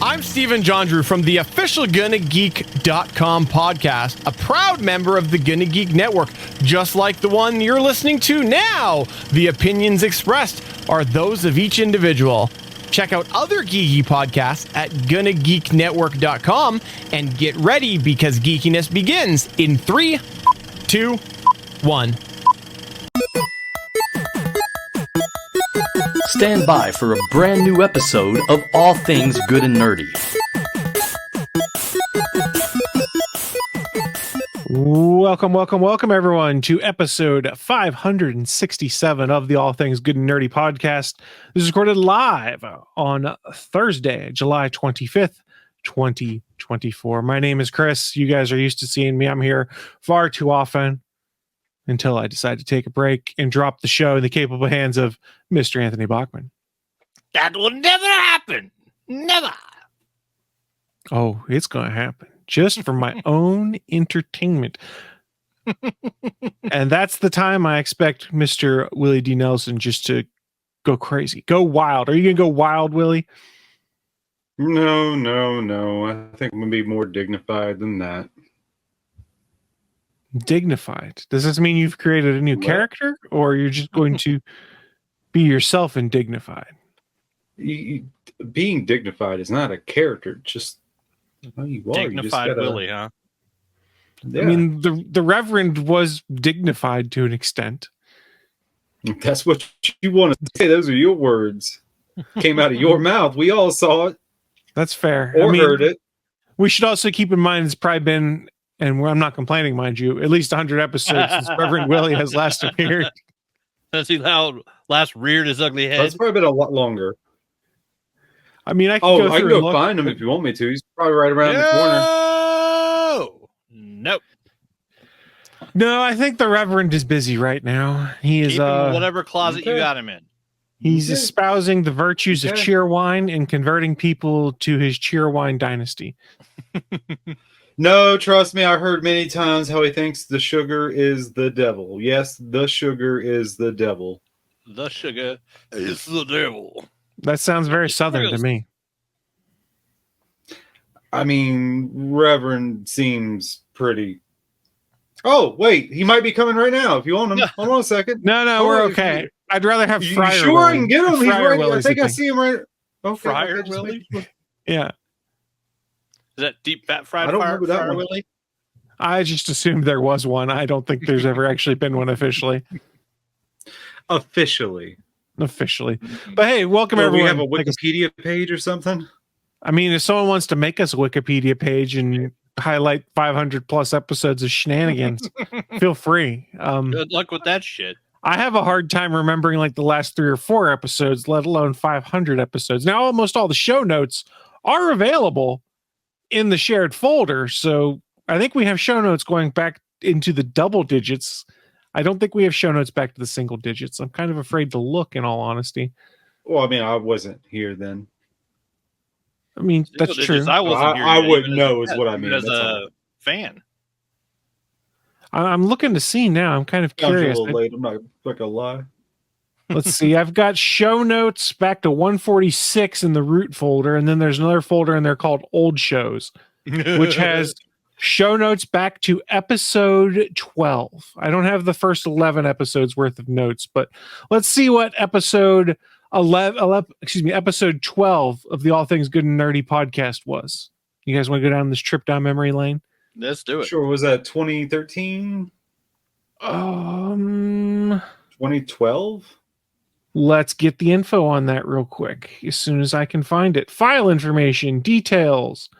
I'm Stephen John Drew from the official GonnaGeek.com podcast, a proud member of the Gonna Geek Network, just like the one you're listening to now. The opinions expressed are those of each individual. Check out other geeky podcasts at GonnaGeekNetwork.com and get ready because geekiness begins in 3, 2, 1. Stand by for a brand new episode of All Things Good and Nerdy. Welcome, everyone, to episode 567 of the All Things Good and Nerdy podcast. This is recorded live on Thursday, July 25th, 2024. My name is Chris. You guys are used to seeing me. I'm here far too often until I decide to take a break and drop the show in the capable hands of Mr. Anthony Bachman. That will never happen. Never. Oh, it's going to happen. Just for my own entertainment. And that's the time I expect Mr. Willie D. Nelson just to go crazy. Go wild. Are you going to go wild, Willie? No. I think I'm going to be more dignified than that. Dignified. Does this mean you've created a new character, or you're just going to be yourself and dignified? Being dignified is not a character, just how you are. Dignified you just gotta, Willie, huh? Yeah. I mean, the Reverend was dignified to an extent. That's what you want to say. Those are your words. Came out of your mouth. We all saw it. That's fair. Or heard it. We should also keep in mind it's probably been, and I'm not complaining, mind you, at least 100 episodes since Reverend Willie has last appeared. Has he last reared his ugly head? That's probably been a lot longer. I mean, I can go find him if you want me to. He's probably right around the corner. Nope. No, I think the Reverend is busy right now. He is Keep him in whatever closet you got him in. He's espousing the virtues of cheer wine and converting people to his cheer wine dynasty. No, trust me, I heard many times how he thinks the sugar is the devil. Yes, the sugar is the devil. The sugar is the devil. That sounds very Southern to me. I mean, Reverend seems pretty... Oh, wait, he might be coming right now. If you want him, hold on a second. No, we're okay. I'd rather have Friar sure Willie. I can get him? He's right. I think I thing. see him right... Okay, Friar Willie? Yeah. Is that deep fat fried I don't Friar, remember that Friar one. Willie? I just assumed there was one. I don't think there's ever actually been one officially. Officially. But hey, welcome everyone. We have a Wikipedia page or something? I mean, if someone wants to make us a Wikipedia page and highlight 500 plus episodes of shenanigans, feel free. Good luck with that shit. I have a hard time remembering like the last 3 or 4 episodes, let alone 500 episodes. Now, almost all the show notes are available in the shared folder. So I think we have show notes going back into the double digits. I don't think we have show notes back to the single digits. I'm kind of afraid to look, in all honesty. Well, I mean, I wasn't here then. I mean, that's true. I wasn't here. I wouldn't know is what I mean. As a fan. I'm looking to see now. I'm kind of curious. A little late. I'm not gonna lie. Let's see. I've got show notes back to 146 in the root folder, and then there's another folder in there called Old Shows, which has show notes back to episode 12. I don't have the first 11 episodes worth of notes, but let's see what episode 12 of the All Things Good and Nerdy podcast was. You guys want to go down this trip down memory lane? Let's do it. Sure. Was that 2013? 2012? Let's get the info on that real quick as soon as I can find it. File information, details.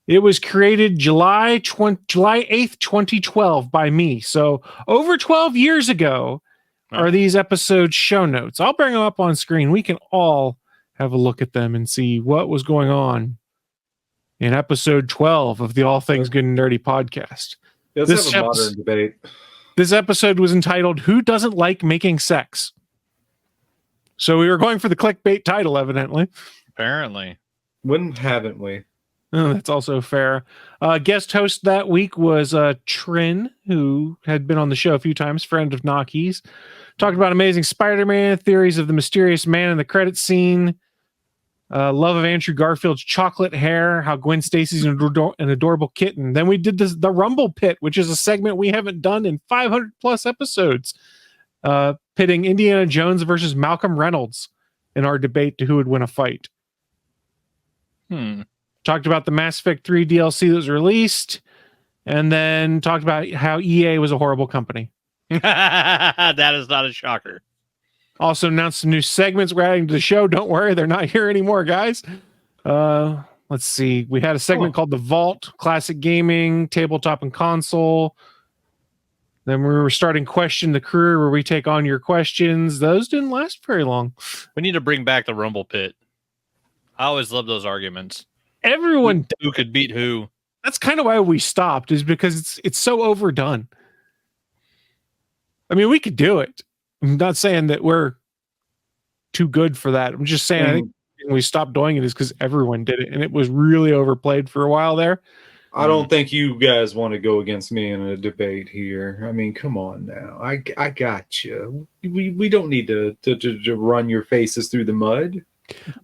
It was created July 8th, 2012 by me. So over 12 years ago are these episode show notes. I'll bring them up on screen. We can all have a look at them and see what was going on in episode 12 of the All Things Good and Nerdy podcast. Let's have a modern debate. This episode was entitled, Who Doesn't Like Making Sex? So we were going for the clickbait title, evidently. Apparently. When haven't we? Oh, that's also fair. Guest host that week was Trin, who had been on the show a few times, friend of Naki's. Talked about Amazing Spider-Man, theories of the mysterious man in the credit scene, Love of Andrew Garfield's chocolate hair, how Gwen Stacy's an adorable kitten. Then we did the Rumble Pit, which is a segment we haven't done in 500 plus episodes, pitting Indiana Jones versus Malcolm Reynolds in our debate to who would win a fight. Talked about the Mass Effect 3 DLC that was released, and then talked about how EA was a horrible company. That is not a shocker. Also announced some new segments we're adding to the show. Don't worry, they're not here anymore, guys. Let's see. We had a segment called The Vault, Classic Gaming, Tabletop and Console. Then we were starting Question the Crew, where we take on your questions. Those didn't last very long. We need to bring back the Rumble Pit. I always love those arguments. Everyone... Who could beat who? That's kind of why we stopped, is because it's so overdone. I mean, we could do it. I'm not saying that we're too good for that. I'm just saying I think we stopped doing it is because everyone did it, and it was really overplayed for a while there. I don't think you guys want to go against me in a debate here. I mean, come on now. I got you. We don't need to run your faces through the mud.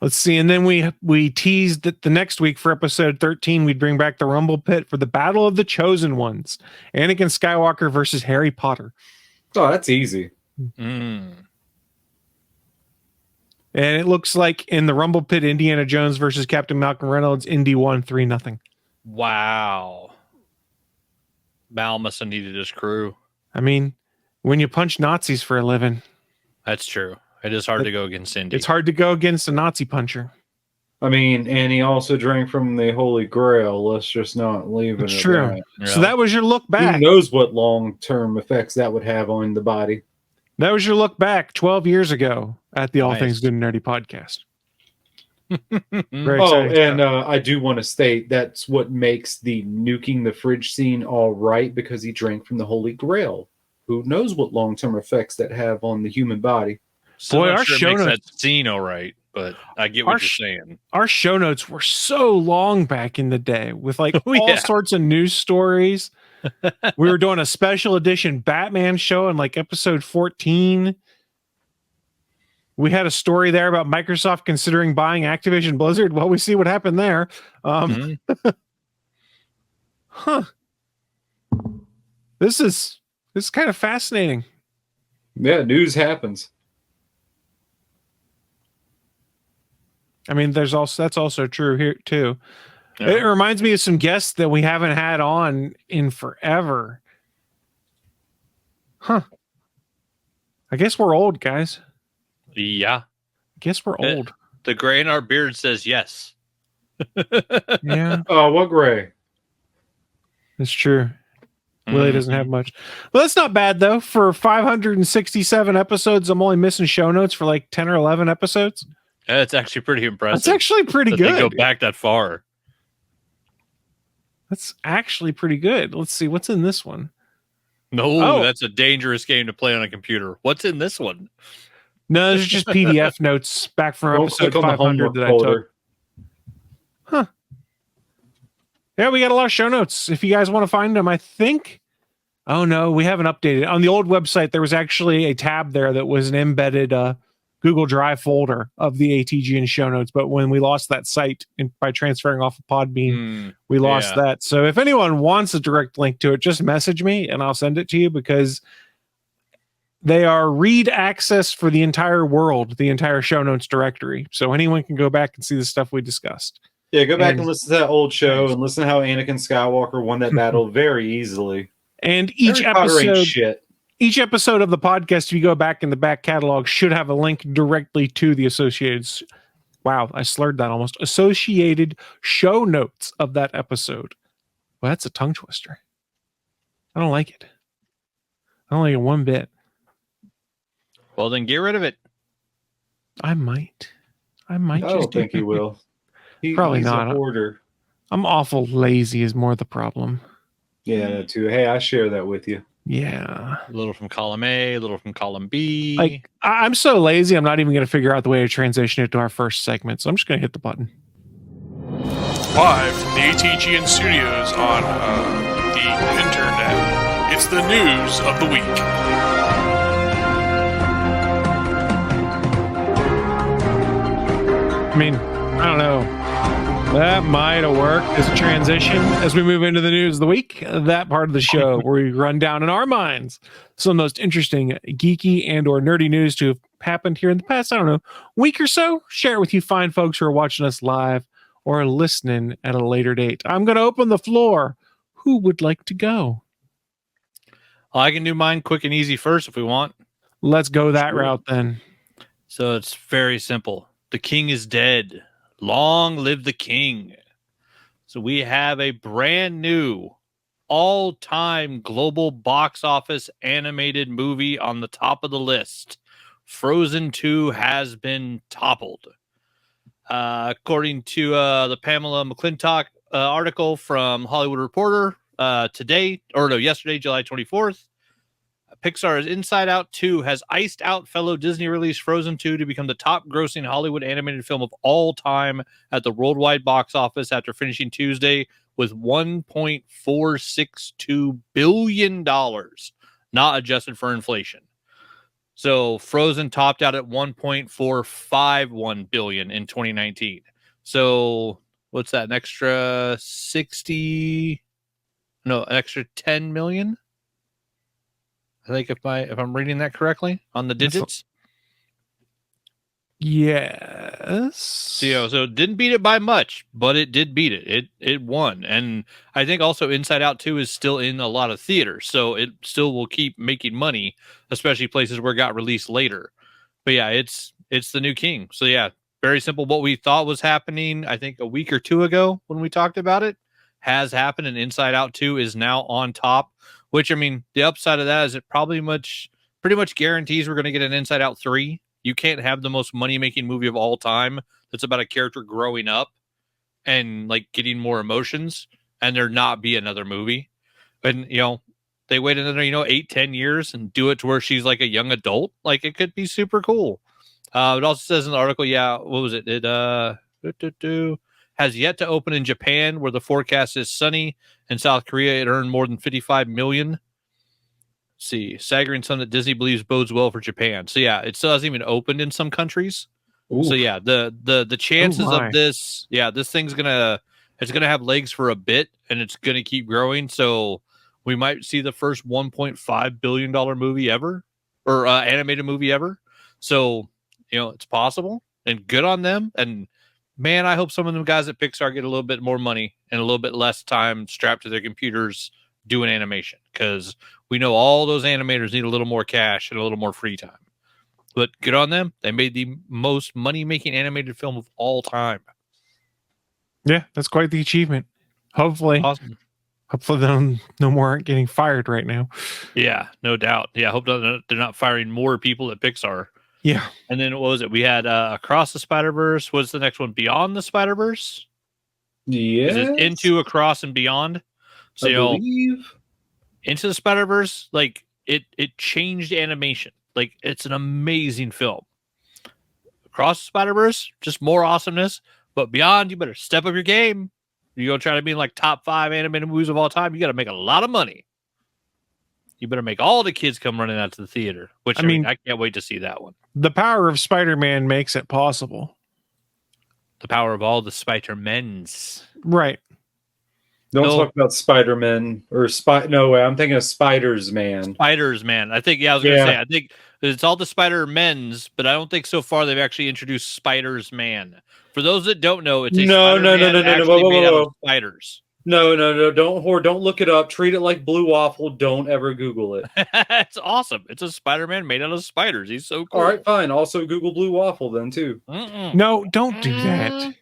Let's see. And then we teased that the next week for episode 13, we'd bring back the Rumble Pit for the Battle of the Chosen Ones. Anakin Skywalker versus Harry Potter. Oh, that's easy. And it looks like in the Rumble Pit, Indiana Jones versus Captain Malcolm Reynolds, Indy won 3-0. Wow. Mal must have needed his crew. I mean, when you punch Nazis for a living. That's true. It is hard to go against Indy. It's hard to go against a Nazi puncher. I mean, and he also drank from the Holy Grail. Let's just not leave it. It's true. Yeah. So that was your look back. Who knows what long-term effects that would have on the body? That was your look back 12 years ago at the All Nice. Things Good and Nerdy podcast. Very Oh, exciting and stuff. I do want to state that's what makes the nuking the fridge scene all right, because he drank from the Holy Grail. Who knows what long-term effects that have on the human body? Still Boy, not our sure it show makes notes- that scene all right, but I get what you're saying. Our show notes were so long back in the day with like Oh, all yeah. sorts of news stories. We were doing a special edition Batman show in like episode 14. We had a story there about Microsoft considering buying Activision Blizzard. Well, we see what happened there. This is kind of fascinating. Yeah, news happens. I mean, that's also true here too. Yeah. It reminds me of some guests that we haven't had on in forever. I guess we're old, guys. Yeah. I guess we're old. The gray in our beard says yes. Yeah, Oh, what gray? that's true. Willie doesn't have much. Well, that's not bad though. For 567 episodes, I'm only missing show notes for like 10 or 11 episodes. That's actually pretty impressive. That's actually pretty that good. They go back that far. That's actually pretty good. Let's see what's in this one. No, Oh. that's a dangerous game to play on a computer. What's in this one? No, there's just PDF notes back from Don't episode click on the 500 homework that I took. folder. Yeah, we got a lot of show notes. If you guys want to find them, I think. Oh no, we haven't updated. On the old website, there was actually a tab there that was an embedded Google Drive folder of the ATGN show notes. But when we lost that site by transferring off of Podbean, we lost yeah. that. So if anyone wants a direct link to it, just message me and I'll send it to you, because they are read access for the entire world, the entire show notes directory. So anyone can go back and see the stuff we discussed. Yeah, go back And- and listen to that old show and listen to how Anakin Skywalker won that battle very easily. And each Harry Potter ain't episode, shit. each episode of the podcast, if you go back in the back catalog, should have a link directly to the associated. Wow, I slurred that almost. Associated show notes of that episode. Well, that's a tongue twister. I don't like it. I don't like it one bit. Well, then get rid of it. I might I just don't do think he will. Probably he's not. a hoarder. I'm awful lazy is more the problem. Yeah, that too. Hey, I share that with you. Yeah. A little from column A, a little from column B. Like, I'm so lazy, I'm not even going to figure out the way to transition it to our first segment. So I'm just going to hit the button. Live from the ATGN studios on the internet. It's the news of the week. I mean, I don't know. That might have worked as a transition as we move into the news of the week. That part of the show where we run down in our minds some of the most interesting geeky and or nerdy news to have happened here in the past, I don't know, week or so. Share it with you fine folks who are watching us live or listening at a later date. I'm going to open the floor. Who would like to go? I can do mine quick and easy first if we want. Let's go that route then. So it's very simple. The king is dead. Long live the king. So we have a brand new all-time global box office animated movie on the top of the list. Frozen 2 has been toppled. According to the Pamela McClintock article from Hollywood Reporter yesterday, July 24th, Pixar's Inside Out 2 has iced out fellow Disney release Frozen 2 to become the top grossing Hollywood animated film of all time at the worldwide box office after finishing Tuesday with $1.462 billion, not adjusted for inflation. So Frozen topped out at $1.451 billion in 2019. So what's that? An extra 10 million? I think if I'm reading that correctly on the digits. Yes. So it didn't beat it by much, but it did beat it. It won. And I think also Inside Out 2 is still in a lot of theaters, so it still will keep making money, especially places where it got released later. But yeah, it's the new king. So yeah, very simple. What we thought was happening, I think a week or two ago when we talked about it, has happened, and Inside Out 2 is now on top, which, I mean, the upside of that is it pretty much guarantees we're going to get an Inside Out 3. You can't have the most money-making movie of all time that's about a character growing up and, like, getting more emotions, and there not be another movie. And, they wait another, 8-10 years and do it to where she's, like, a young adult. Like, it could be super cool. It also says in the article, what was it? It has yet to open in Japan, where the forecast is sunny. In South Korea, it earned more than $55 million. Let's see, staggering sum that Disney believes bodes well for Japan. So yeah, it still hasn't even opened in some countries. Ooh. So yeah, the chances of this, this thing's gonna have legs for a bit, and it's gonna keep growing. So we might see the first $1.5 billion movie ever, or animated movie ever. So it's possible, and good on them. And man, I hope some of them guys at Pixar get a little bit more money and a little bit less time strapped to their computers doing animation, because we know all those animators need a little more cash and a little more free time. But good on them. They made the most money-making animated film of all time. Yeah, that's quite the achievement. Hopefully. Awesome. Hopefully no more aren't getting fired right now. Yeah, no doubt. Yeah, I hope they're not firing more people at Pixar. Yeah. And then what was it? We had Across the Spider-Verse. What's the next one? Beyond the Spider-Verse? Yeah. Into, Across, and Beyond. So, I believe. Into the Spider-Verse, like, it changed animation. Like, it's an amazing film. Across the Spider-Verse, just more awesomeness. But Beyond, you better step up your game. You're going to try to be in, like, top 5 animated movies of all time. You got to make a lot of money. You better make all the kids come running out to the theater, which I mean, I can't wait to see that one. The power of Spider-Man makes it possible. The power of all the Spider-Mens. Right. Don't talk about Spider-Man or No way. I'm thinking of Spiders Man. Spiders Man. I think, I was going to say, I think it's all the Spider-Mens, but I don't think so far they've actually introduced Spiders Man. For those that don't know, it's a no, made out of spiders. No. Don't look it up. Treat it like Blue Waffle. Don't ever Google it. It's awesome. It's a Spider-Man made out of spiders. He's so cool. All right, fine. Also Google Blue Waffle then too. No, don't do that.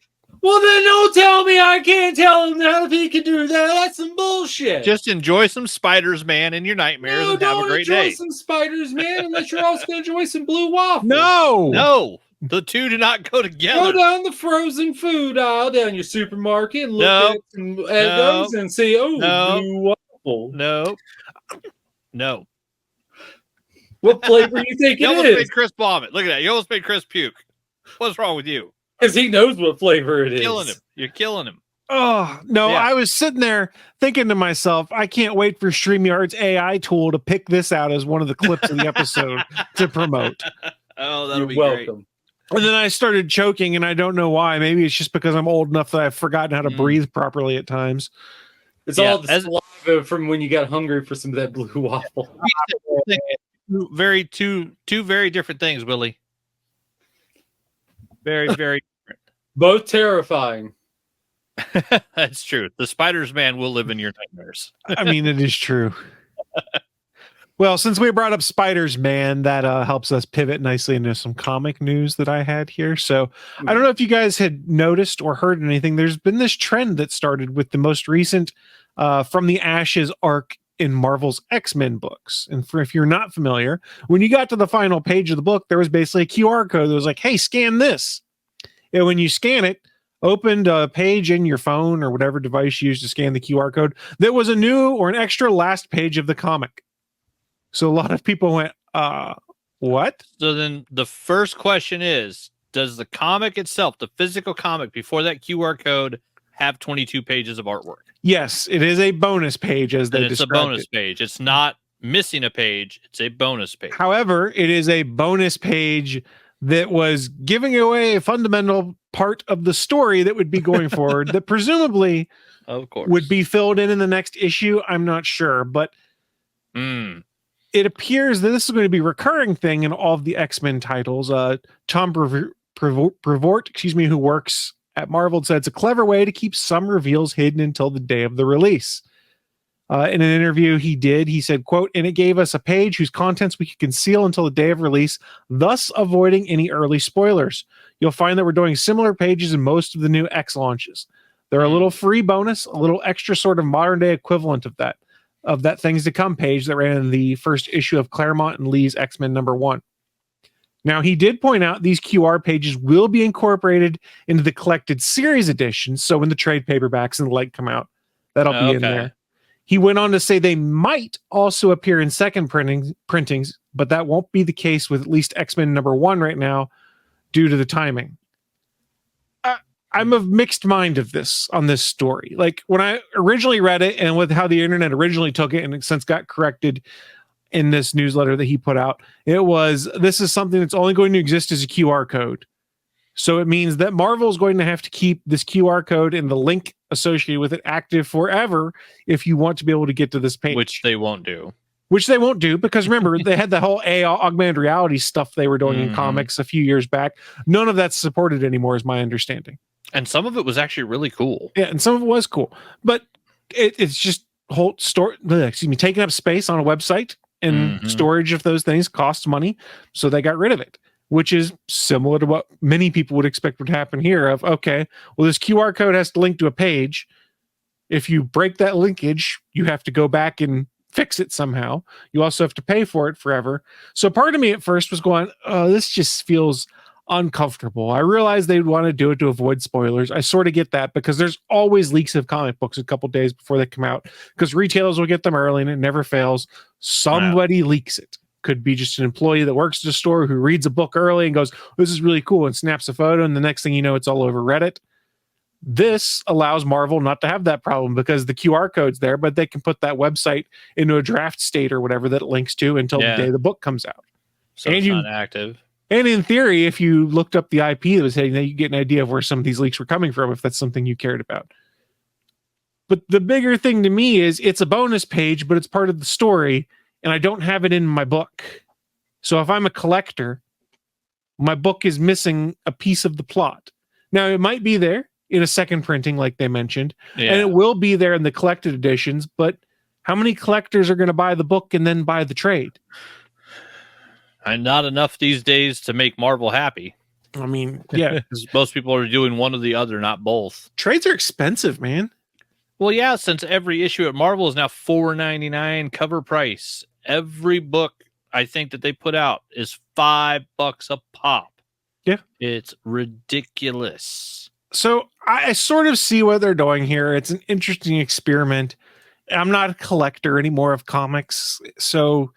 Well, then don't tell me I can't tell him that if he can do that. That's some bullshit. Just enjoy some Spiders Man in your nightmares and have a great day. Don't enjoy some Spiders Man unless you're also going to enjoy some Blue Waffle. No. The two do not go together. Go down the frozen food aisle down your supermarket and look at those and see, Blue Waffle. No. What flavor do you think you it almost is? made Chris vomit. Look at that. You almost made Chris puke. What's wrong with you? Because he knows what flavor it is. You're killing him. Oh, no, I was sitting there thinking to myself, I can't wait for StreamYard's AI tool to pick this out as one of the clips of the episode to promote. Oh, that'll be welcome. Great. And then I started choking, and I don't know why. Maybe it's just because I'm old enough that I've forgotten how to breathe properly at times. It's all the saliva from when you got hungry for some of that blue waffle. Two very different things, Willie. Very, very different. Both terrifying. That's true. The Spiders Man will live in your nightmares. I mean, it is true. Well, since we brought up Spiders Man, that helps us pivot nicely into some comic news that I had here. So I don't know if you guys had noticed or heard anything. There's been this trend that started with the most recent From the Ashes arc in Marvel's X-Men books. And if you're not familiar, when you got to the final page of the book, there was basically a QR code that was like, hey, scan this. And when you scan it, opened a page in your phone or whatever device you use to scan the QR code, there was a new or an extra last page of the comic. So a lot of people went, what? So then the first question is, does the comic itself, the physical comic before that QR code, have 22 pages of artwork? Yes, it is a bonus page as they described. It's a bonus page. It's not missing a page. It's a bonus page. However, it is a bonus page that was giving away a fundamental part of the story that would be going forward that presumably of course would be filled in the next issue. I'm not sure, but it appears that this is going to be a recurring thing in all of the X-Men titles. Tom Brevoort, who works at Marvel, said it's a clever way to keep some reveals hidden until the day of the release. In an interview he said, quote, and it gave us a page whose contents we could conceal until the day of release, thus avoiding any early spoilers. You'll find that we're doing similar pages in most of the new X launches. They're a little free bonus, a little extra sort of modern day equivalent of that Things to Come page that ran in the first issue of Claremont and Lee's X-Men #1. Now, he did point out these QR pages will be incorporated into the collected series editions. So when the trade paperbacks and the like come out, that'll be in there. He went on to say they might also appear in second printings, but that won't be the case with at least X-Men #1 right now due to the timing. I'm of mixed mind on this story. Like when I originally read it and with how the internet originally took it and it since got corrected in this newsletter that he put out, this is something that's only going to exist as a QR code. So it means that Marvel is going to have to keep this QR code and the link associated with it active forever if you want to be able to get to this page. Which they won't do. Because remember, they had the whole augmented reality stuff they were doing in comics a few years back. None of that's supported anymore, is my understanding. And some of it was actually really cool. Yeah, and some of it was cool. But it's just taking up space on a website, and storage of those things costs money. So they got rid of it, which is similar to what many people would expect would happen here of, okay, well, this QR code has to link to a page. If you break that linkage, you have to go back and fix it somehow. You also have to pay for it forever. So part of me at first was going, oh, this just feels uncomfortable. I realized they'd want to do it to avoid spoilers. I sort of get that because there's always leaks of comic books a couple days before they come out because retailers will get them early and it never fails. Somebody leaks it. Could be just an employee that works at a store who reads a book early and goes, this is really cool, and snaps a photo, and the next thing you know, it's all over Reddit. This allows Marvel not to have that problem because the QR code's there, but they can put that website into a draft state or whatever that it links to until the day the book comes out. So it's not active. And in theory, if you looked up the IP that was saying that, you get an idea of where some of these leaks were coming from if that's something you cared about. But the bigger thing to me is it's a bonus page, but it's part of the story, and I don't have it in my book. So if I'm a collector, my book is missing a piece of the plot. Now, it might be there in a second printing, like they mentioned, and it will be there in the collected editions, but how many collectors are going to buy the book and then buy the trade? And not enough these days to make Marvel happy. I mean, yeah. Most people are doing one or the other, not both. Trades are expensive, man. Well, yeah, since every issue at Marvel is now $4.99 cover price. Every book I think that they put out is $5 a pop. Yeah. It's ridiculous. So I sort of see what they're doing here. It's an interesting experiment. I'm not a collector anymore of comics, so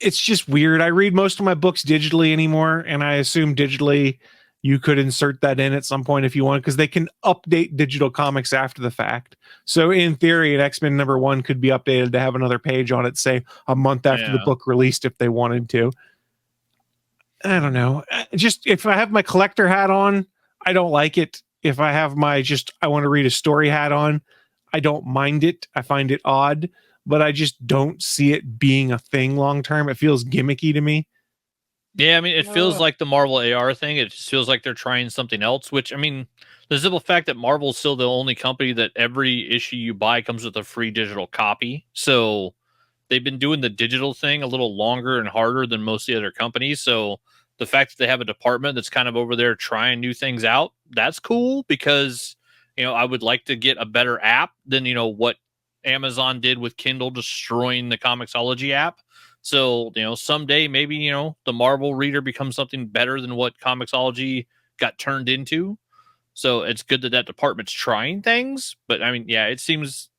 it's just weird. I read most of my books digitally anymore, and I assume digitally you could insert that in at some point if you want, because they can update digital comics after the fact. So in theory, an X-Men #1 could be updated to have another page on it, say a month after the book released if they wanted to. I don't know. Just if I have my collector hat on, I don't like it. If I have my I want to read a story hat on, I don't mind it. I find it odd, but I just don't see it being a thing long term. It feels gimmicky to me. Yeah, I mean, it feels like the Marvel AR thing. It just feels like they're trying something else, which, I mean, the simple fact that Marvel's still the only company that every issue you buy comes with a free digital copy. So they've been doing the digital thing a little longer and harder than most of the other companies. So the fact that they have a department that's kind of over there trying new things out, that's cool because, I would like to get a better app than, what Amazon did with Kindle destroying the Comixology app. So, someday maybe, the Marvel reader becomes something better than what Comixology got turned into. So it's good that department's trying things. But I mean, yeah, it seems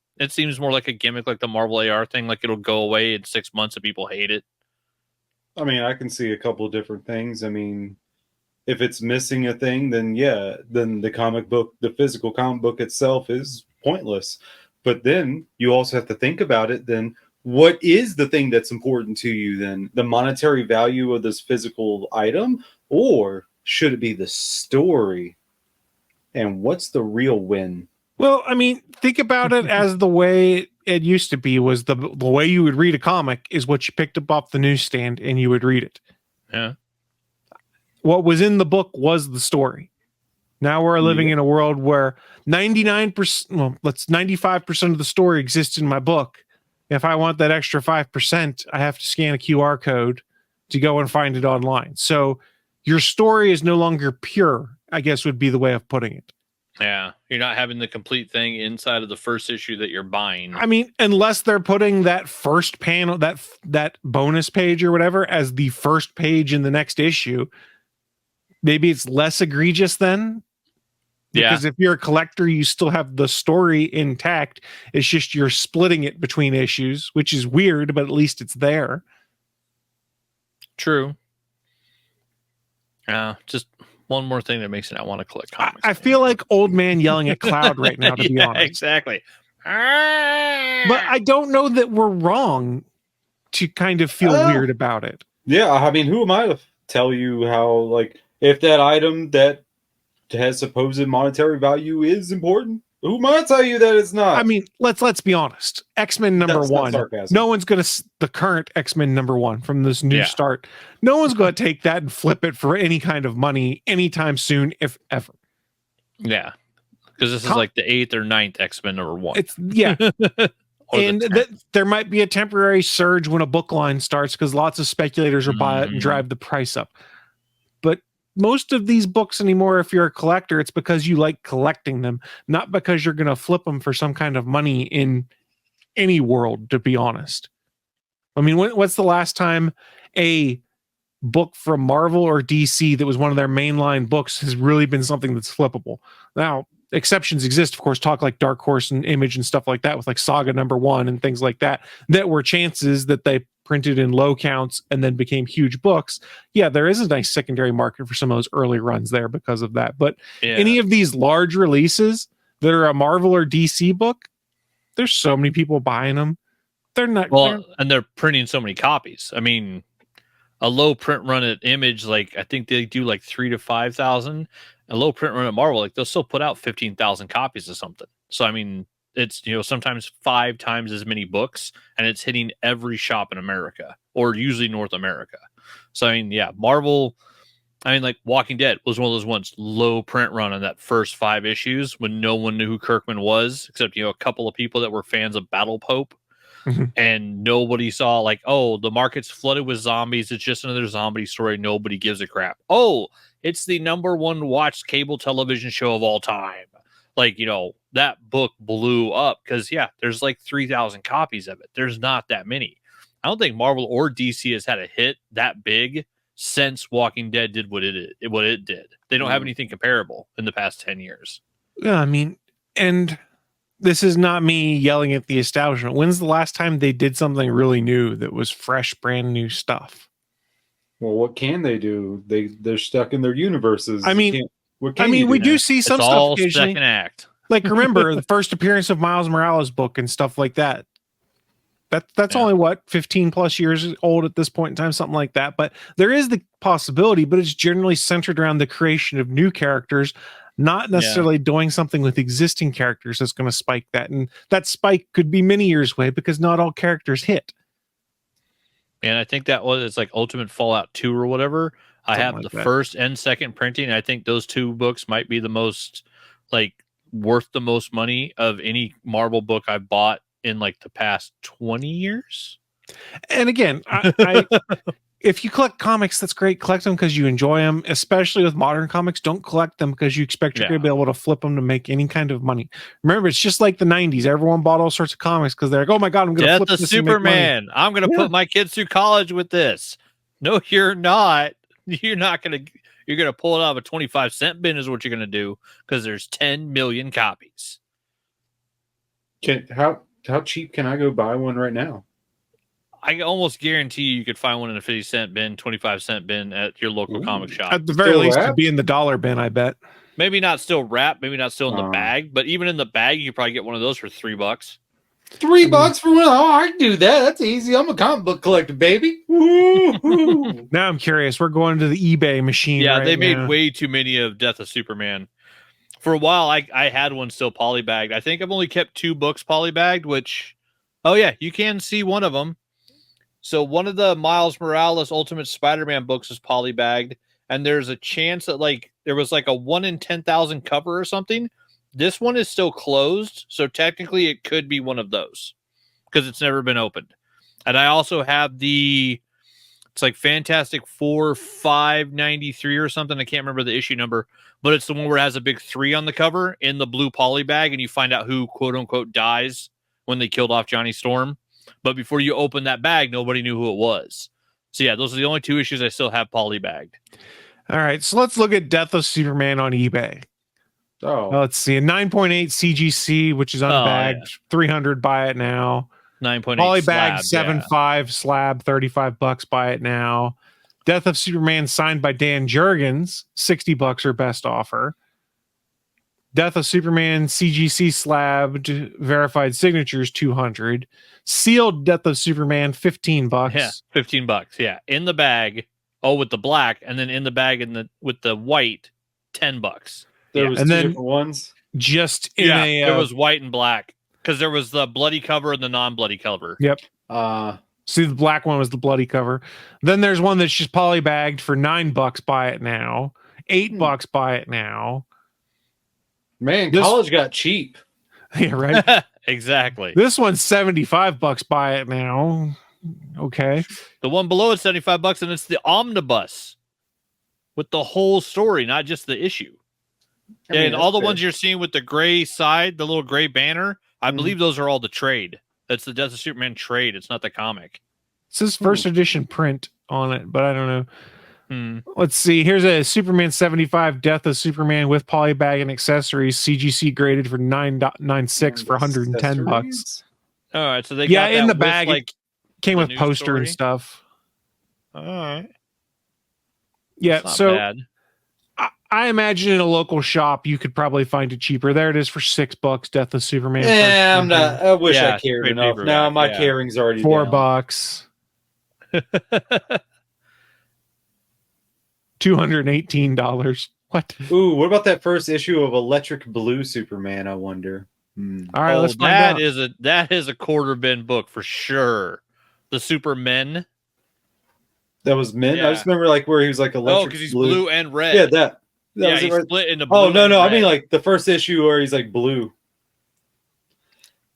more like a gimmick, like the Marvel AR thing. Like it'll go away in 6 months and people hate it. I mean, I can see a couple of different things. I mean, if it's missing a thing, then yeah, then the physical comic book itself is pointless. But then you also have to think about it. Then what is the thing that's important to you then? The monetary value of this physical item, or should it be the story? And what's the real win? Well, I mean, think about it as the way it used to be was the way you would read a comic is what you picked up off the newsstand and you would read it. Yeah. What was in the book was the story. Now we're living in a world where 95% of the story exists in my book. If I want that extra 5%, I have to scan a QR code to go and find it online. So your story is no longer pure, I guess would be the way of putting it. Yeah. You're not having the complete thing inside of the first issue that you're buying. I mean, unless they're putting that first panel, that bonus page or whatever as the first page in the next issue, maybe it's less egregious then. Because if you're a collector, you still have the story intact. It's just you're splitting it between issues, which is weird, but at least it's there. True. Just one more thing that makes it not want to collect comics. I feel like old man yelling at cloud right now, to be honest. Exactly. But I don't know that we're wrong to kind of feel weird about it. Yeah, I mean, who am I to tell you how, like, if that item that has supposed monetary value is important? Who might tell you that it's not? I mean, let's be honest. X-Men number one. No one's going to the current X-Men number one from this new start. No one's going to take that and flip it for any kind of money anytime soon, if ever. Yeah, because this is like the 8th or 9th X-Men number one. It's and there might be a temporary surge when a book line starts because lots of speculators will buy it and drive the price up. But most of these books anymore, if you're a collector, it's because you like collecting them, not because you're going to flip them for some kind of money in any world, to be honest. I mean, what's the last time a book from Marvel or DC that was one of their mainline books has really been something that's flippable? Now, exceptions exist, of course, talk like Dark Horse and Image and stuff like that with like Saga number one and things like that were chances that they printed in low counts and then became huge books. Yeah, there is a nice secondary market for some of those early runs there because of that. But any of these large releases that are a Marvel or DC book, there's so many people buying them. They're not and they're printing so many copies. I mean, a low print run at Image, like I think they do like 3,000 to 5,000. A low print run at Marvel, like they'll still put out 15,000 copies of something. So I mean, it's sometimes 5 times as many books, and it's hitting every shop in America or usually North America. So I mean, yeah, Marvel. I mean, like Walking Dead was one of those ones, low print run on that first 5 issues when no one knew who Kirkman was, except a couple of people that were fans of Battle Pope. And nobody saw like, oh, the market's flooded with zombies. It's just another zombie story. Nobody gives a crap. Oh, it's the number one watched cable television show of all time. Like, that book blew up because, there's like 3,000 copies of it. There's not that many. I don't think Marvel or DC has had a hit that big since Walking Dead did what it did. They don't have anything comparable in the past 10 years. Yeah, I mean, and this is not me yelling at the establishment. When's the last time they did something really new that was fresh, brand new stuff? Well, what can they do? They're stuck in their universes. I mean, we do see some stuff all occasionally. Second act. Like, remember the first appearance of Miles Morales book and stuff like that. That's Yeah. only what 15 plus years old at this point in time, something like that. But there is the possibility, but it's generally centered around the creation of new characters, not necessarily doing something with existing characters that's going to spike that. And that spike could be many years away because not all characters hit. And I think it's like Ultimate Fallout 2 or whatever. I Something have like the that. first and second printing. I think those two books might be the most like worth the most money of any Marvel book I bought in like the past 20 years. And again, I if you collect comics, that's great. Collect them because you enjoy them, especially with modern comics. Don't collect them because you expect you're going to be able to flip them to make any kind of money. Remember, it's just like the 90s. Everyone bought all sorts of comics because they're like, oh my God, I'm going to flip Death this of and make money. Superman. I'm going to put my kids through college with this. No, you're not. You're not going to. You're going to pull it out of a 25-cent bin is what you're going to do because there's 10 million copies. How cheap can I go buy one right now? I almost guarantee you could find one in a 50-cent bin, 25-cent bin at your local comic shop. At the very Still least, wrapped? it'd be in the dollar bin, I bet. Maybe not still wrapped, maybe not still in the bag, but even in the bag, you could probably get one of those for $3. $3 for one? Oh, I can do that. That's easy. I'm a comic book collector, baby. Woo-hoo. Now I'm curious. We're going to the eBay machine. Yeah, right they made now. way too many of Death of Superman. For a while, I had one still polybagged. I think I've only kept 2 books polybagged, which, oh yeah, you can see one of them. So one of the Miles Morales Ultimate Spider-Man books is polybagged, and there's a chance that like there was like a 1 in 10,000 cover or something. This one is still closed, so technically it could be one of those because it's never been opened. And I also have it's like Fantastic Four 593 or something. I can't remember the issue number, but it's the one where it has a big 3 on the cover in the blue poly bag, and you find out who quote unquote dies when they killed off Johnny Storm. But before you open that bag, nobody knew who it was. So yeah, those are the only 2 issues I still have polybagged. All right, so let's look at Death of Superman on eBay. Let's see, a 9.8 CGC, which is unbagged, 300. Buy it now. 9.8 Polybag slab, 7.5 slab, $35. Buy it now. Death of Superman signed by Dan Jurgens, $60 or best offer. Death of Superman CGC slabbed verified signatures 200. Sealed Death of Superman $15. Yeah, $15. Yeah, in the bag. Oh, with the black, and then in the bag with the white, $10. There was and two then different ones. Just in a there was white and black because there was the bloody cover and the non-bloody cover. Yep. See, the black one was the bloody cover. Then there's one that's just polybagged for $9. Buy it now. $8. Buy it now. Man, college got cheap. Yeah, right. Exactly. This one's $75. Buy it now. Okay. The one below is $75, and it's the omnibus with the whole story, not just the issue. And all the ones you're seeing with the gray side, the little gray banner, I believe those are all the trade. That's the Death of Superman trade. It's not the comic. It says first edition print on it, but I don't know. Let's see. Here's a Superman 75 Death of Superman with polybag and accessories, CGC graded for $9.96 for $110. All right, so they got that in the with, bag. like, came the with news poster story? and stuff. All right. Yeah, It's not so bad. I imagine in a local shop you could probably find it cheaper. There it is for $6. Death of Superman. Yeah, I'm not. I wish Yeah, I cared straight enough. paperback, Now my yeah. caring's already $4. $218. What? down. Ooh, what about that first issue of Electric Blue Superman? I wonder. All right, let's find that out. that is a quarter bin book for sure. The Supermen. That was Men. Yeah. I just remember like where he was like electric Because he's blue and red. Yeah, that Yeah, was he it, right? split into blue. Oh no, and no, I red. mean like the first issue where he's like blue.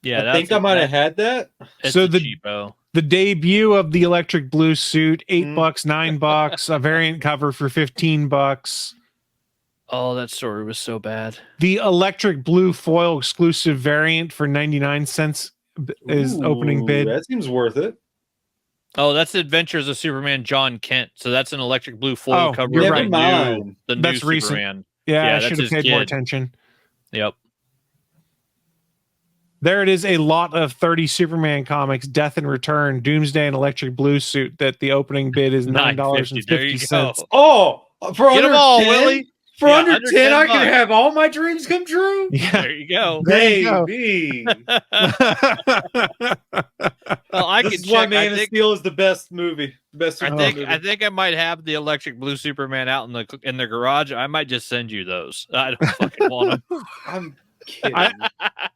Yeah, I think I might have had that. So the cheapo. The debut of the electric blue suit, $8, $9, a variant cover for $15. Oh, that story was so bad. The electric blue foil exclusive variant for 99 cents is opening bid. That seems worth it. Oh, that's the Adventures of Superman John Kent. So that's an electric blue foil cover. you're of right. The That's new recent. Superman. Yeah, I that's should have his paid more kid. attention. Yep. There it is, a lot of 30 Superman comics, Death in Return, Doomsday and Electric Blue Suit, that the opening bid is $9.50. There you go. $9.50. Oh, for Get under them all, 10? Willie. For Yeah, under under 10, I 10 can bucks. have all my dreams come true. Yeah. There you go. There you go. Baby. Well, I This could is why check. Man of Steel is the best movie. Best I superhero think movie. I think I might have the electric blue Superman out in the garage. I might just send you those. I don't fucking want them. I'm kidding.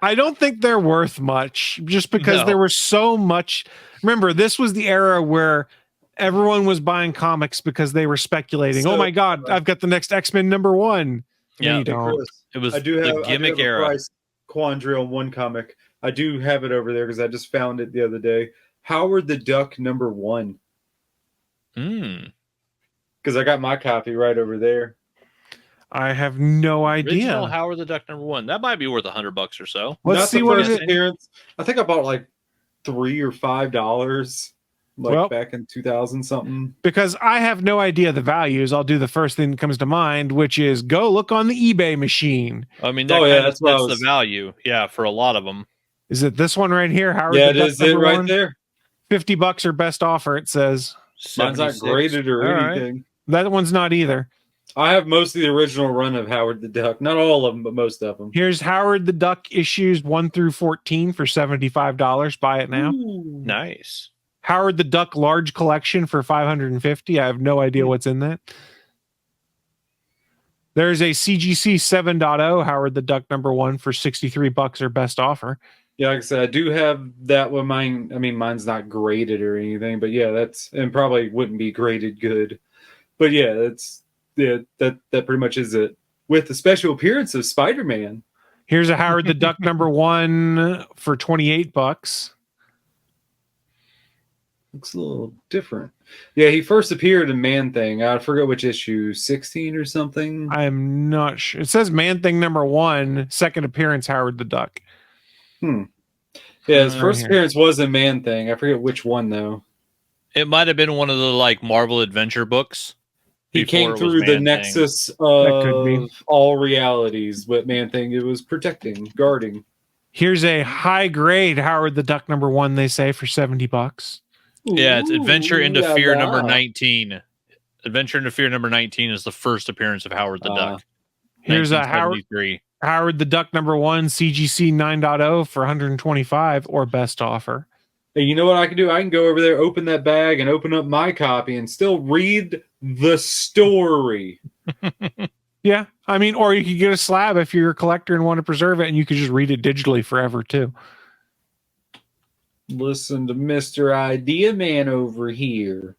I don't think they're worth much just because No. there was so much. Remember, this was the era where everyone was buying comics because they were speculating. So- oh my God, I've got the next X-Men #1. Yeah. you Hey, don't. Chris, It was I do have the gimmick I do have era. a price quandary on one comic. I do have it over there because I just found it the other day. Howard the Duck #1. Mm. Because I got my copy right over there. I have no Original idea. Howard the Duck #1. That might be worth $100 or so. Let's Not see the what first it is. appearance. I think I bought like $3 or $5, like Well- back in 2000 something. Because I have no idea the values. I'll do the first thing that comes to mind, which is go look on the eBay machine. I mean, that Oh, yeah, kind of that's what I sets was- the value. Yeah, for a lot of them. Is it this one right here? Howard Yeah, the it Duck is it right #1? there. $50 or best offer, it says. Mine's not 76. graded or All right. anything. That one's not either. I have most of the original run of Howard the Duck. Not all of them, but most of them. Here's Howard the Duck issues 1 through 14 for $75. Buy it now. Nice. Howard the Duck large collection for $550. I have no idea what's in that. There's a CGC 7.0 Howard the Duck #1 for $63 or best offer. Yeah, like I said, I do have that one. Mine, I mean, mine's not graded or anything, but yeah, that's and probably wouldn't be graded good. But yeah, that pretty much is it. With the special appearance of Spider-Man. Here's a Howard the Duck #1 for $28. Looks a little different. Yeah, he first appeared in Man Thing. I forget which issue, 16 or something. I am not sure. It says Man Thing #1, second appearance Howard the Duck. Yeah, his Right first here. appearance was in Man Thing. I forget which one though. It might have been one of the like Marvel Adventure books. He before came it was through the Man-Thing. nexus could be. of all realities. What Man Thing it was protecting, guarding. Here's a high grade Howard the Duck #1, they say, for $70. Yeah, it's Adventure into Ooh, Fear la, number la. 19. Adventure into Fear number 19 is the first appearance of Howard the Duck. Here's a Howard 1973. Howard the Duck #1 CGC 9.0 for $125 or best offer. Hey, you know what I can do? I can go over there, open that bag, and open up my copy, and still read the story. Yeah, I mean, or you could get a slab if you're a collector and want to preserve it, and you could just read it digitally forever too. Listen to Mr. Idea Man over here.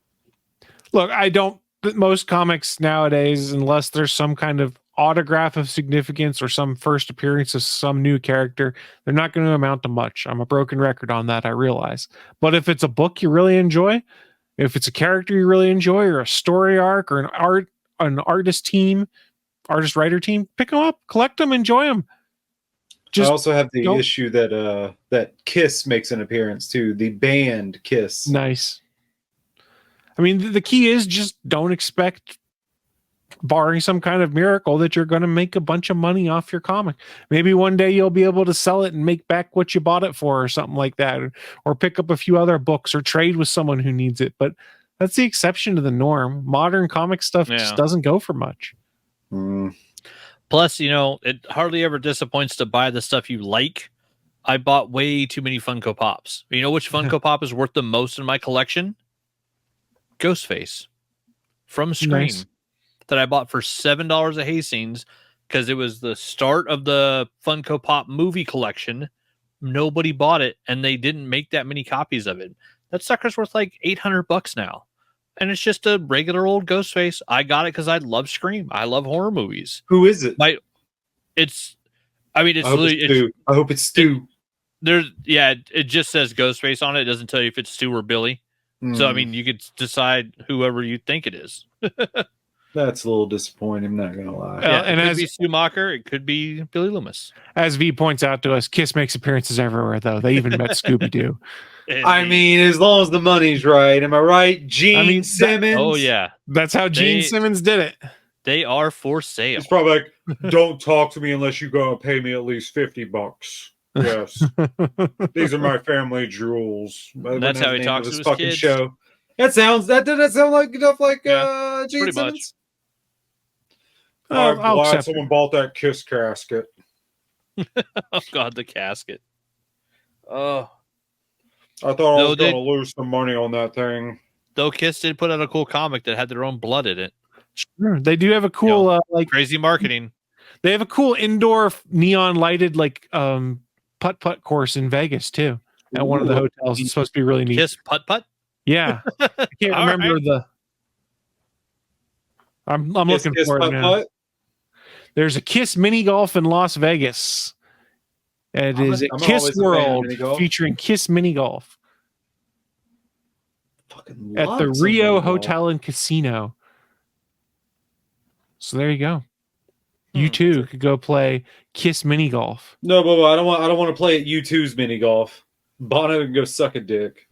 Look, I don't. Most comics nowadays, unless there's some kind of autograph of significance or some first appearance of some new character, they're not going to amount to much. I'm a broken record on that, I realize. But if it's a book you really enjoy, if it's a character you really enjoy, or a story arc, or an artist writer team, pick them up, collect them, enjoy them. I also have the don't- issue that that Kiss makes an appearance too. The band Kiss. Nice. I mean, the key is just don't expect, barring some kind of miracle, that you're going to make a bunch of money off your comic. Maybe one day you'll be able to sell it and make back what you bought it for or something like that, or pick up a few other books or trade with someone who needs it. But that's the exception to the norm. Modern comic stuff just doesn't go for much. Mm. Plus, it hardly ever disappoints to buy the stuff you like. I bought way too many Funko Pops. You know which Funko Pop is worth the most in my collection? Ghostface from Scream. Nice. That I bought for $7 at Hastings because it was the start of the Funko Pop movie collection. Nobody bought it, and they didn't make that many copies of it. That sucker's worth like $800 now. And it's just a regular old Ghostface. I got it because I love Scream. I love horror movies. Who is it? It's I hope it's Stu. It just says Ghostface on it. It doesn't tell you if it's Stu or Billy. So, I mean, you could decide whoever you think it is. That's a little disappointing. I'm not gonna lie. Yeah, And and it could as- be Schumacher. It could be Billy Loomis. As V points out to us, Kiss makes appearances everywhere, though. They even met Scooby-Doo. I mean, as long as the money's right, am I right? Gene Simmons. Oh, yeah. That's how Gene They- Simmons did it. They are for sale. It's probably like, don't talk to me unless you go and pay me at least $50. Yes, these are my family jewels. That's how he talks to his fucking kids. show. That sounds. That sound like enough like Yeah, Gene pretty much. Simmons. I'll I'm glad accept someone bought that Kiss casket. Oh, God, the casket. Oh. I thought I No, was going to lose some money on that thing. Though Kiss did put out a cool comic that had their own Some money on that thing. Though Kiss did put out a cool comic that had their own blood in it. Sure. They do have a cool Crazy marketing. they have a cool indoor neon lighted putt course in Vegas too. At one of the hotels. It's supposed to be really neat. Kiss putt putt. Yeah. I can't All remember right. the I'm looking Kiss for it putt now. putt. There's a Kiss mini golf in Las Vegas. It is I'm a Kiss always a fan of World mini golf. featuring Kiss mini golf Fucking at the lots of Rio mini golf. Hotel and Casino. So there you go. You too could go play Kiss mini golf. No, but I don't want to play at U2's mini golf. Bono can go suck a dick.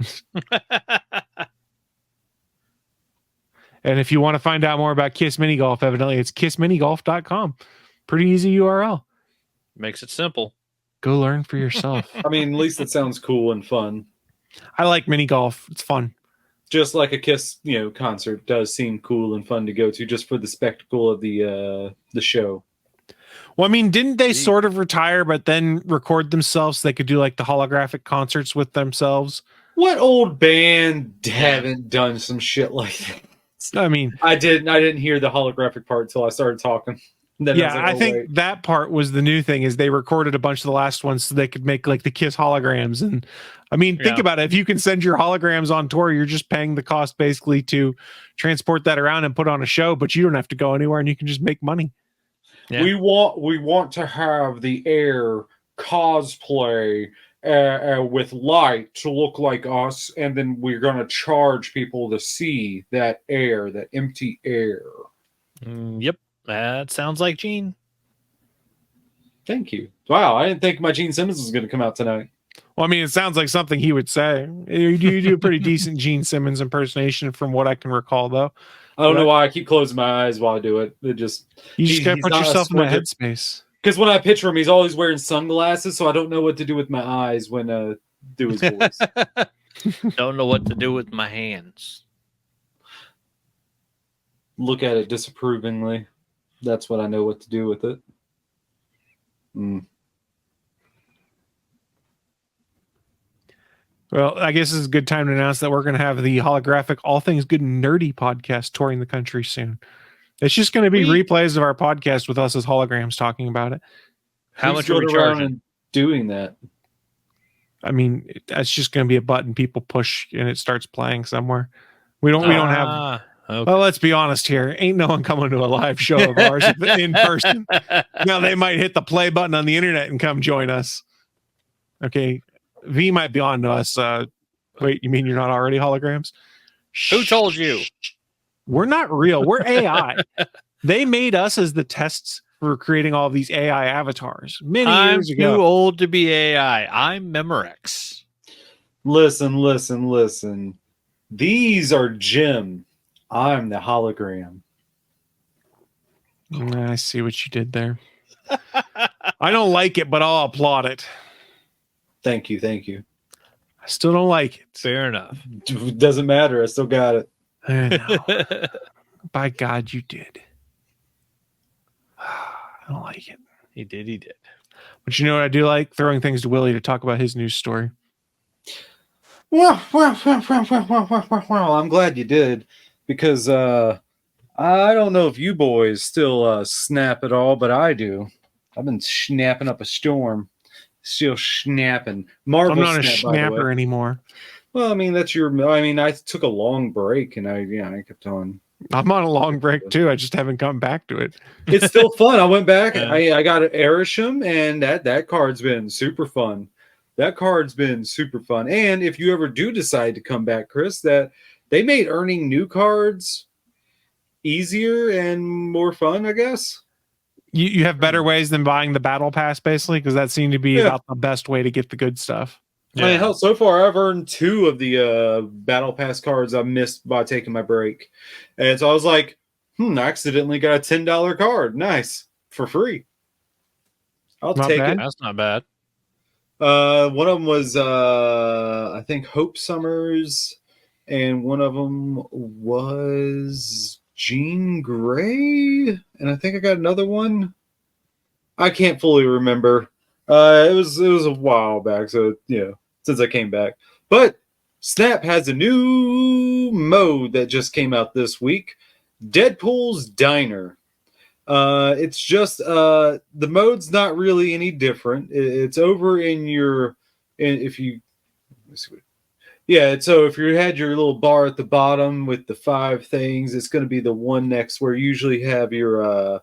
And if you want to find out more about Kiss mini golf, evidently it's kissminigolf.com. Pretty easy URL. Makes it simple. Go learn for yourself. I mean, at least it sounds cool and fun. I like mini golf. It's fun. Just like a Kiss, concert does seem cool and fun to go to, just for the spectacle of the show. Well, I mean, didn't they sort of retire, but then record themselves so they could do like the holographic concerts with themselves? What old band haven't done some shit like that? I mean, I didn't hear the holographic part until I started talking. Then yeah, was like, I oh, think wait. that part was the new thing is they recorded a bunch of the last ones so they could make like the Kiss holograms. And I mean, think Yeah. about it. If you can send your holograms on tour, you're just paying the cost basically to transport that around and put on a show, but you don't have to go anywhere and you can just make money. Yeah. We want to have the Air cosplay with light to look like us, and then we're going to charge people to see that air, that empty air. Yep. That sounds like Gene. Thank you. Wow, I didn't think my Gene Simmons was going to come out tonight. Well, I mean, it sounds like something he would say. You do a pretty decent Gene Simmons impersonation from what I can recall, though. I don't know why I keep closing my eyes while I do it. You just got to put not a yourself in that squinter. headspace. Because when I picture him, he's always wearing sunglasses, so I don't know what to do with my eyes when do his voice. Don't know what to do with my hands. Look at it disapprovingly. That's what I know what to do with it. Well, I guess this is a good time to announce that we're going to have the holographic All Things Good and Nerdy podcast touring the country soon. It's just going to be replays of our podcast with us as holograms talking about it. How Who's much are we going around charging? and doing that? I mean, that's just going to be a button people push and it starts playing somewhere. We don't have. Okay. Well, let's be honest here. Ain't no one coming to a live show of ours in person. Now they might hit the play button on the internet and come join us. Okay. V might be on to us. Wait, you mean you're not already holograms? Who told you? We're not real. We're AI. They made us as the tests for creating all of these AI avatars many I'm years too ago. old to be AI. I'm Memorex. Listen. These are Jim. I'm the hologram. I see what you did there. I don't like it, but I'll applaud it. Thank you. I still don't like it. Fair enough. Doesn't matter. I still got it. I know. By God, you did. I don't like it. He did. But you know what I do like? Throwing things to Willie to talk about his news story. Well, I'm glad you did, because I don't know if you boys still snap at all, but I do. I've been snapping up a storm. Still snapping. Marvel I'm not a snap, by the way. snapper anymore. Well, I mean, I took a long break and I kept on. I'm on a long break too. I just haven't come back to it. It's still fun. I went back and Yeah. I got Erisham, and that card's been super fun. That card's been super fun. And if you ever do decide to come back, Chris, that they made earning new cards easier and more fun, I guess. You have better ways than buying the battle pass, basically, because that seemed to be about the best way to get the good stuff. I mean, hell, so far I've earned 2 of the battle pass cards I missed by taking my break. And so I was like, I accidentally got a $10 card. Nice. For free. I'll Not take bad. it. That's not bad. One of them was I think Hope Summers, and one of them was Jean Grey, and I think I got another one. I can't fully remember. It was a while back, so since I came back. But Snap has a new mode that just came out this week, Deadpool's Diner. It's just the mode's not really any different. It's over in your if you so if you had your little bar at the bottom with the 5 things, it's going to be the one next where you usually have your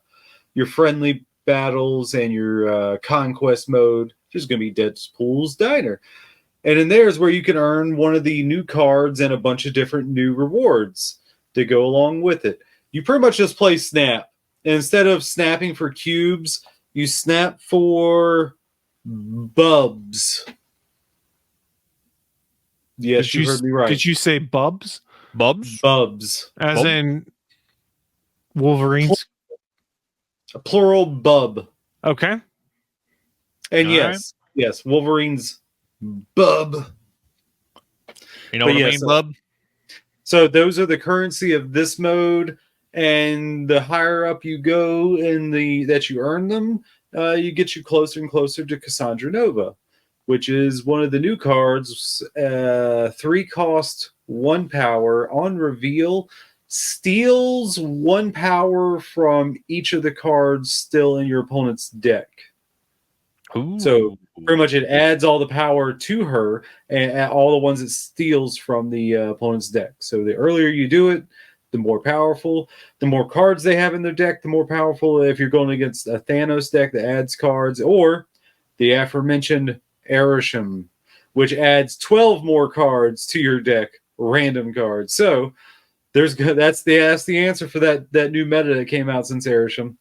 friendly battles and your conquest mode. Just going to be Deadpool's Diner. And in there is where you can earn one of the new cards and a bunch of different new rewards to go along with it. You pretty much just play Snap. And instead of snapping for cubes, you snap for bubs. Yes, you heard me right. Did you say bubs? Bubs? Bubs. As in Wolverines? A plural bub. Okay. And All yes, Wolverine's bub. You know what I mean, bub? So those are the currency of this mode, and the higher up you go in that you earn them, you get you closer and closer to Cassandra Nova, which is one of the new cards. 3 cost, 1 power on reveal, steals 1 power from each of the cards still in your opponent's deck. Ooh. So pretty much it adds all the power to her and all the ones it steals from the opponent's deck. So the earlier you do it, the more powerful. The more cards they have in their deck, the more powerful. If you're going against a Thanos deck that adds cards, or the aforementioned Erisham, which adds 12 more cards to your deck, random cards. So that's the answer for that new meta that came out since Erisham.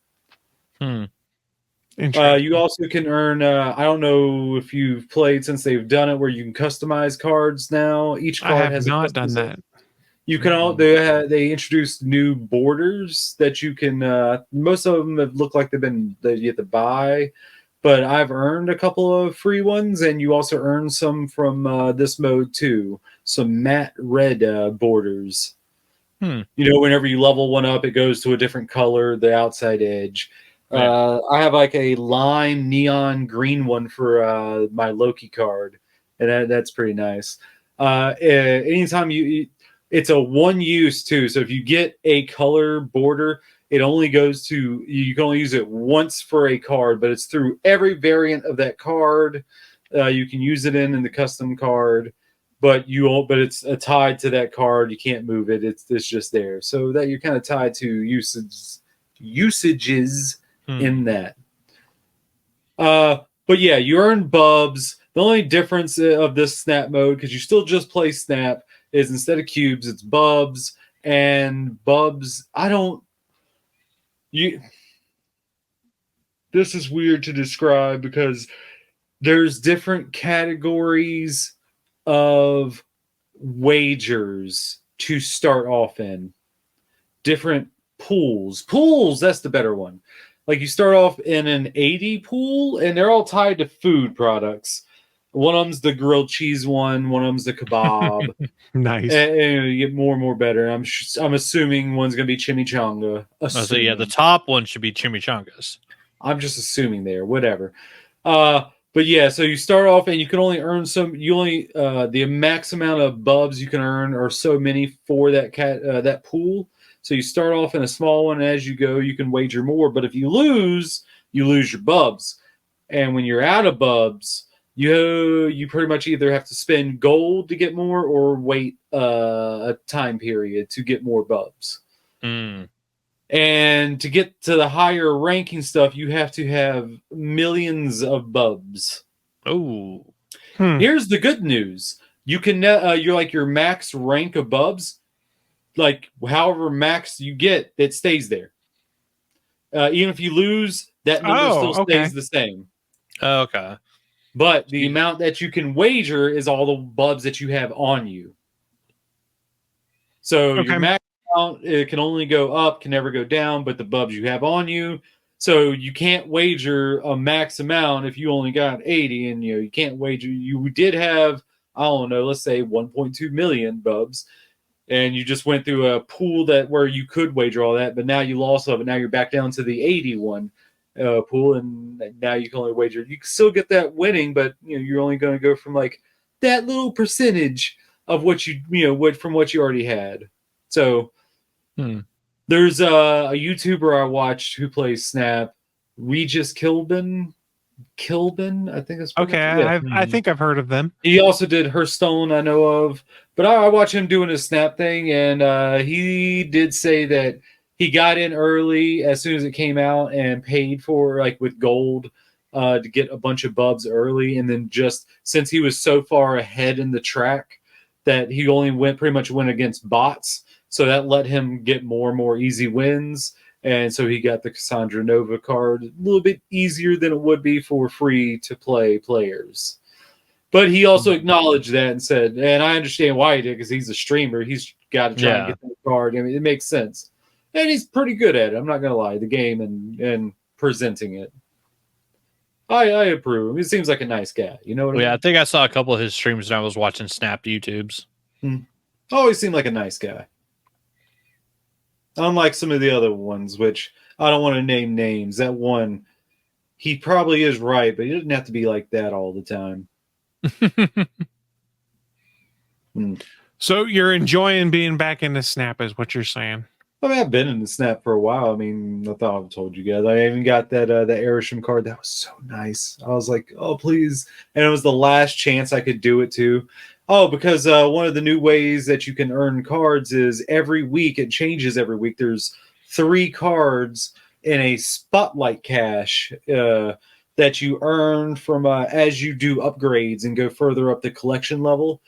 You also can earn, I don't know if you've played since they've done it, where you can customize cards now. Each card has not done that. You can they introduced new borders that you can, most of them have looked like you have to buy, but I've earned a couple of free ones, and you also earn some from this mode too. Some matte red borders. Whenever you level one up, it goes to a different color, the outside edge. I have like a lime neon green one for my Loki card, and that's pretty nice. Anytime it's a one use too. So if you get a color border, it only goes to, you can only use it once for a card, but it's through every variant of that card. You can use it in the custom card, but it's tied to that card. You can't move it. It's just there. So that you're kind of tied to usages in that. But yeah, you earn bubs. The only difference of this Snap mode, because you still just play Snap, is instead of cubes, it's bubs. And bubs, this is weird to describe because there's different categories of wagers to start off in. Different pools, that's the better one. Like you start off in an 80 pool, and they're all tied to food products. One of them's the grilled cheese one of them's the kebab. Nice. And you get more and more better. I'm assuming one's going to be chimichanga. So yeah, the top one should be chimichangas. I'm just assuming there, whatever. But yeah, so you start off and you can only earn the max amount of bubs you can earn are so many for that pool. So you start off in a small one, and as you go, you can wager more. But if you lose your bubs. And when you're out of bubs, you pretty much either have to spend gold to get more or wait a time period to get more bubs. And to get to the higher ranking stuff, you have to have millions of bubs. Oh. Here's the good news. You can you're like your max rank of bubs, like however max you get, it stays there. Even if you lose, that number still stays the same. Okay. But the amount that you can wager is all the bubs that you have on you. So your max amount, it can only go up, can never go down, but the bubs you have on you. So you can't wager a max amount if you only got 80, and you can't wager. You did have, I don't know, let's say 1.2 million bubs, and you just went through a pool where you could wager all that, but now you lost of it. Now you're back down to the 81 pool, and now you can only wager. You can still get that winning, but you're only going to go from like that little percentage of what from what you already had. So there's a YouTuber I watched who plays Snap, Regis Kilbin, I think that's Okay, I think I've heard of them. He also did Hearthstone, I know of, but I watch him doing his Snap thing, and he did say that he got in early as soon as it came out and paid for with gold to get a bunch of bubs early, and then just since he was so far ahead in the track that he only pretty much went against bots, so that let him get more and more easy wins. And so he got the Cassandra Nova card a little bit easier than it would be for free-to-play players. But he also acknowledged that and said, and I understand why he did, because he's a streamer. He's got to try and get the card. I mean, it makes sense. And he's pretty good at it. I'm not going to lie. The game and presenting it. I approve. He seems like a nice guy. You know what I mean? I think I saw a couple of his streams when I was watching Snapped YouTubes. Always seemed like a nice guy. Unlike some of the other ones, which I don't want to name names. That one, he probably is right, but he doesn't have to be like that all the time. So you're enjoying being back into Snap, is what you're saying? I mean, I've been in the Snap for a while. I mean, I thought I've told you guys. I even got that the Airsham card. That was so nice. I was like, oh, please. And it was the last chance I could do it too. Oh, because one of the new ways that you can earn cards is every week. It changes every week. There's 3 cards in a spotlight cache that you earn from as you do upgrades and go further up the collection level.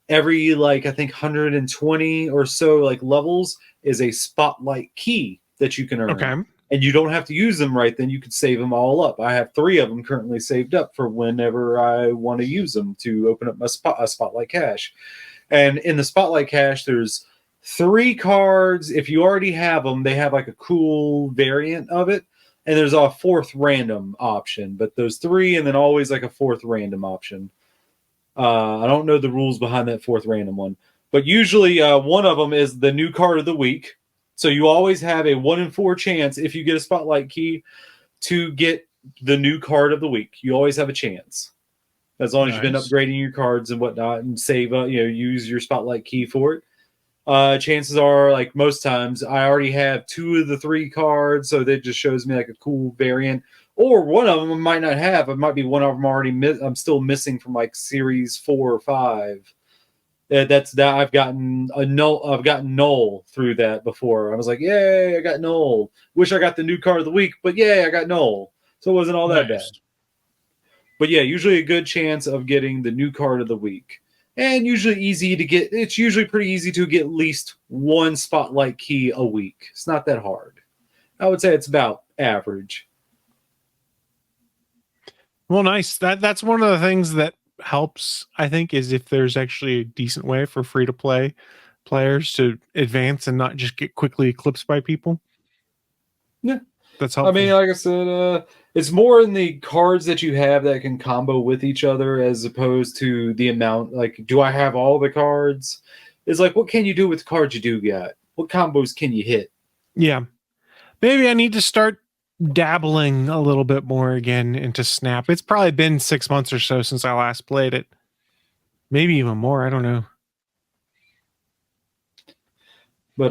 Every I think 120 or so levels is a spotlight key that you can earn. Okay. And you don't have to use them right then. You can save them all up. I have 3 of them currently saved up for whenever I want to use them to open up a spotlight cache. And in the spotlight cache, there's 3 cards. If you already have them, they have a cool variant of it. And there's a 4th random option. But those 3 and then always a 4th random option. I don't know the rules behind that 4th random one. But usually one of them is the new card of the week. So you always have a 1 in 4 chance if you get a spotlight key to get the new card of the week. You always have a chance. As long as you've been upgrading your cards and whatnot and save, use your spotlight key for it. Chances are, most times, I already have 2 of the 3 cards, so that just shows me a cool variant. Or one of them I might not have. It might be one of them already I'm still missing from series 4 or 5. That's that I've gotten null through that before. I was like, yay, I got null. Wish I got the new card of the week, but yay, I got null. So it wasn't all that bad. But yeah, usually a good chance of getting the new card of the week. And usually easy to get. It's usually pretty easy to get at least 1 spotlight key a week. It's not that hard. I would say it's about average. Well, nice. That's one of the things that helps, I think, is if there's actually a decent way for free-to-play players to advance and not just get quickly eclipsed by people. Yeah. That's helpful. I mean, like I said, it's more in the cards that you have that can combo with each other as opposed to the amount. Do I have all the cards? It's what can you do with the cards you do got? What combos can you hit? Yeah. Maybe I need to start dabbling a little bit more again into Snap. It's probably been 6 months or so since I last played it. Maybe even more. I don't know. But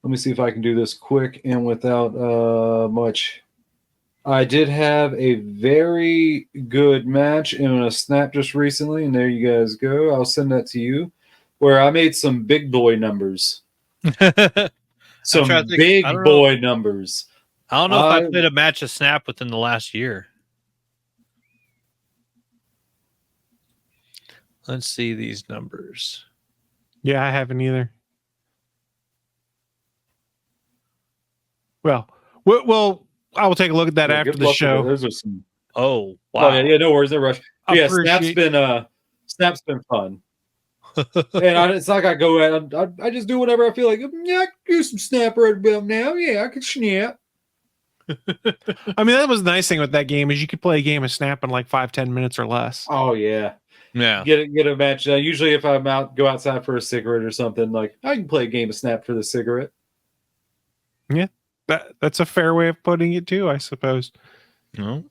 let me see if I can do this quick and without much. I did have a very good match in a Snap just recently, and there you guys go. I'll send that to you, where I made some big boy numbers. Some big boy numbers. I don't know if I played a match of Snap within the last year. Let's see these numbers. Yeah, I haven't either. Well, I will take a look at that after the show. Those are some. Oh, wow. Oh, yeah, no worries, no rush. Yeah, Snap's been fun. And it's like I go out, I just do whatever I feel like. Yeah, I can do some Snap right about now. Yeah, I can snap. I mean, that was the nice thing with that game is you could play a game of Snap in 5-10 minutes or less. Oh yeah, yeah. Get a match. Usually, if I'm go outside for a cigarette or something, I can play a game of Snap for the cigarette. Yeah, that's a fair way of putting it too, I suppose. No,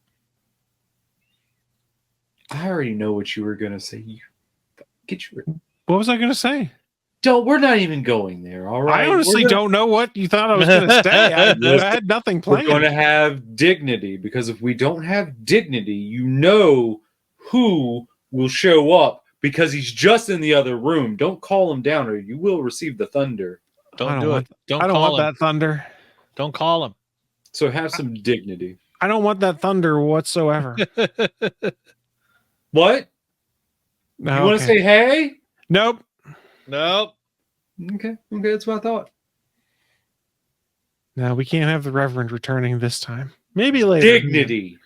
I already know what you were gonna say. Get your. What was I going to say? We're not even going there. All right. I honestly don't know what you thought I was going to say. I had nothing We're planned. going to have dignity, because if we don't have dignity, you know who will show up, because he's just in the other room. Don't call him down, or you will receive the thunder. Don't I do want, it. Don't I don't call want him. that thunder. Don't call him. So have some dignity. I don't want that thunder whatsoever. What? No, You want to say hey? nope. Nope. Okay, that's what I thought. No, we can't have the Reverend returning this time. Maybe later. Dignity.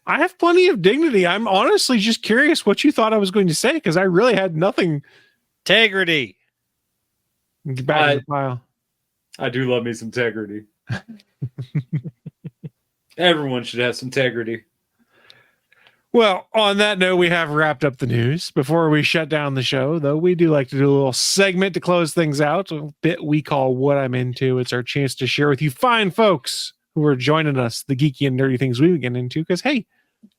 I have plenty of dignity. I'm honestly just curious what you thought I was going to say, because I really had nothing. Integrity. Get back in the pile. I do love me some integrity. Everyone should have some integrity. Well, on that note, we have wrapped up the news. Before we shut down the show, though, we do like to do a little segment to close things out, a bit we call What I'm Into. It's our chance to share with you fine folks who are joining us the geeky and nerdy things we get into, because, hey,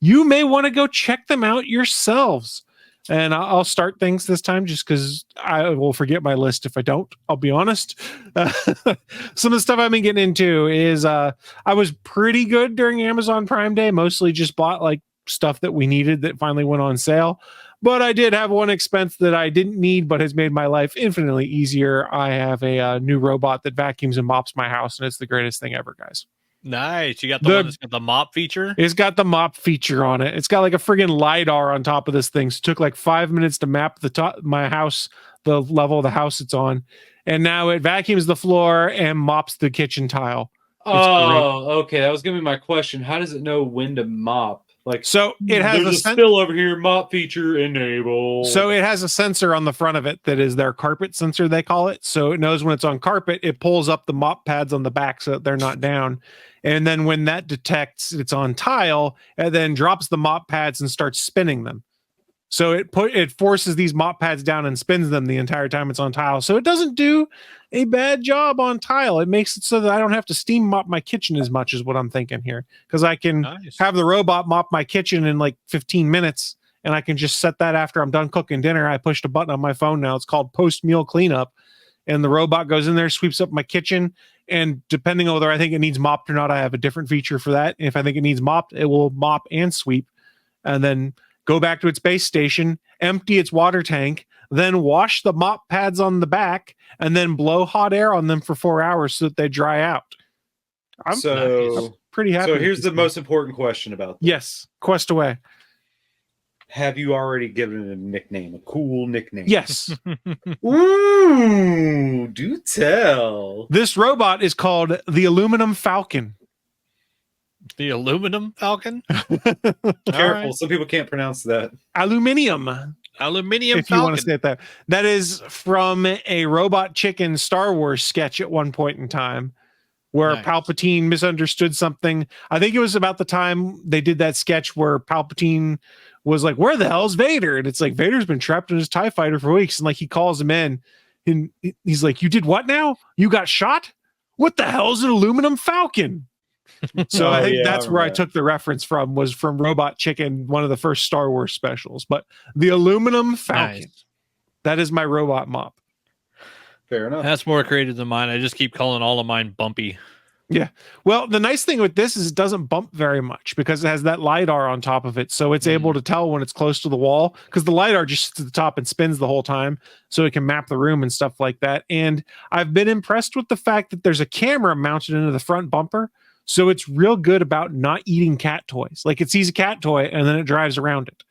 you may want to go check them out yourselves. And I'll start things this time just because I will forget my list if I don't. I'll be honest. Some of the stuff I've been getting into is I was pretty good during Amazon Prime Day. Mostly just bought like stuff that we needed that finally went on sale. But I did have one expense that I didn't need but has made my life infinitely easier. I have a new robot that vacuums and mops my house, and it's the greatest thing ever, guys. Nice. You got the one that's got the mop feature? It's got the mop feature on it. It's got like a friggin' LiDAR on top of this thing. So it took like 5 minutes to map the top my house, the level of the house it's on. And now it vacuums the floor and mops the kitchen tile. Okay. That was gonna be my question. How does it know when to mop? Like, so it has there's a spill over here, mop feature enable. So it has a sensor on the front of it that is their carpet sensor, they call it. So it knows when it's on carpet, it pulls up the mop pads on the back so that they're not down. And then when that detects it's on tile, it then drops the mop pads and starts spinning them. So it forces these mop pads down and spins them the entire time it's on tile. So it doesn't do a bad job on tile. It makes it so that I don't have to steam mop my kitchen as much as what I'm thinking here, because I can have the robot mop my kitchen in like 15 minutes, and I can just set that after I'm done cooking dinner. I pushed a button on my phone now. It's called post meal cleanup, and the robot goes in there, sweeps up my kitchen, and depending on whether I think it needs mopped or not, I have a different feature for that. If I think it needs mopped, it will mop and sweep, and then go back to its base station, empty its water tank, then wash the mop pads on the back, and then blow hot air on them for 4 hours so that they dry out. I'm pretty happy. So here's the most important question about this. Yes, quest away. Have you already given it a nickname, a cool nickname? Yes. Ooh, do tell. This robot is called the Aluminum Falcon. The Aluminum Falcon? Careful, right. Some people can't pronounce that. Aluminium. Aluminium if Falcon. you want to say it that. That is from a Robot Chicken Star Wars sketch at one point in time, where Palpatine misunderstood something. I think it was about the time they did that sketch where Palpatine was like, where the hell's Vader? And it's like, Vader's been trapped in his TIE fighter for weeks. And like, he calls him in and he's like, you did what now? You got shot? What the hell's an Aluminum Falcon? So I think that's where I took the reference from, was from Robot Chicken, one of the first Star Wars specials. But the Aluminum Falcon, that is my robot mop. Fair enough. That's more creative than mine. I just keep calling all of mine bumpy. Yeah. Well, the nice thing with this is it doesn't bump very much because it has that LiDAR on top of it. So it's able to tell when it's close to the wall, because the LiDAR just sits at the top and spins the whole time. So it can map the room and stuff like that. And I've been impressed with the fact that there's a camera mounted into the front bumper. So it's real good about not eating cat toys. Like, it sees a cat toy and then it drives around it.